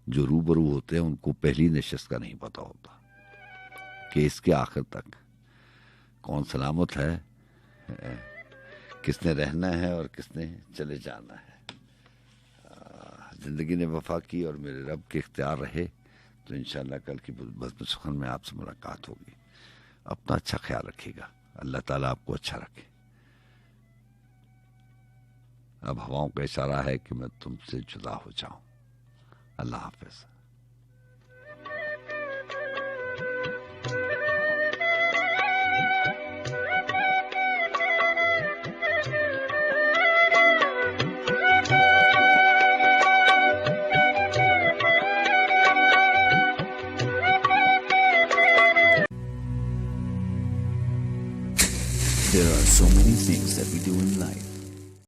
जो रूबरू होते हैं उनको पहली नशिस्त का नहीं पता होता कि इसके आखिर तक कौन सलामत है, किसने रहना है और किसने चले जाना है। ज़िंदगी ने वफा की और मेरे रब के इख्तियार रहे तो इंशाअल्लाह कल की बज़्म सुखन में आपसे मुलाकात होगी। अपना अच्छा ख्याल रखिएगा। अल्लाह ताला आपको अच्छा रखे। अब हवाओं का इशारा है कि मैं तुमसे जुदा हो जाऊं। अल्लाह हाफ़िज़। There are so many things that we do in life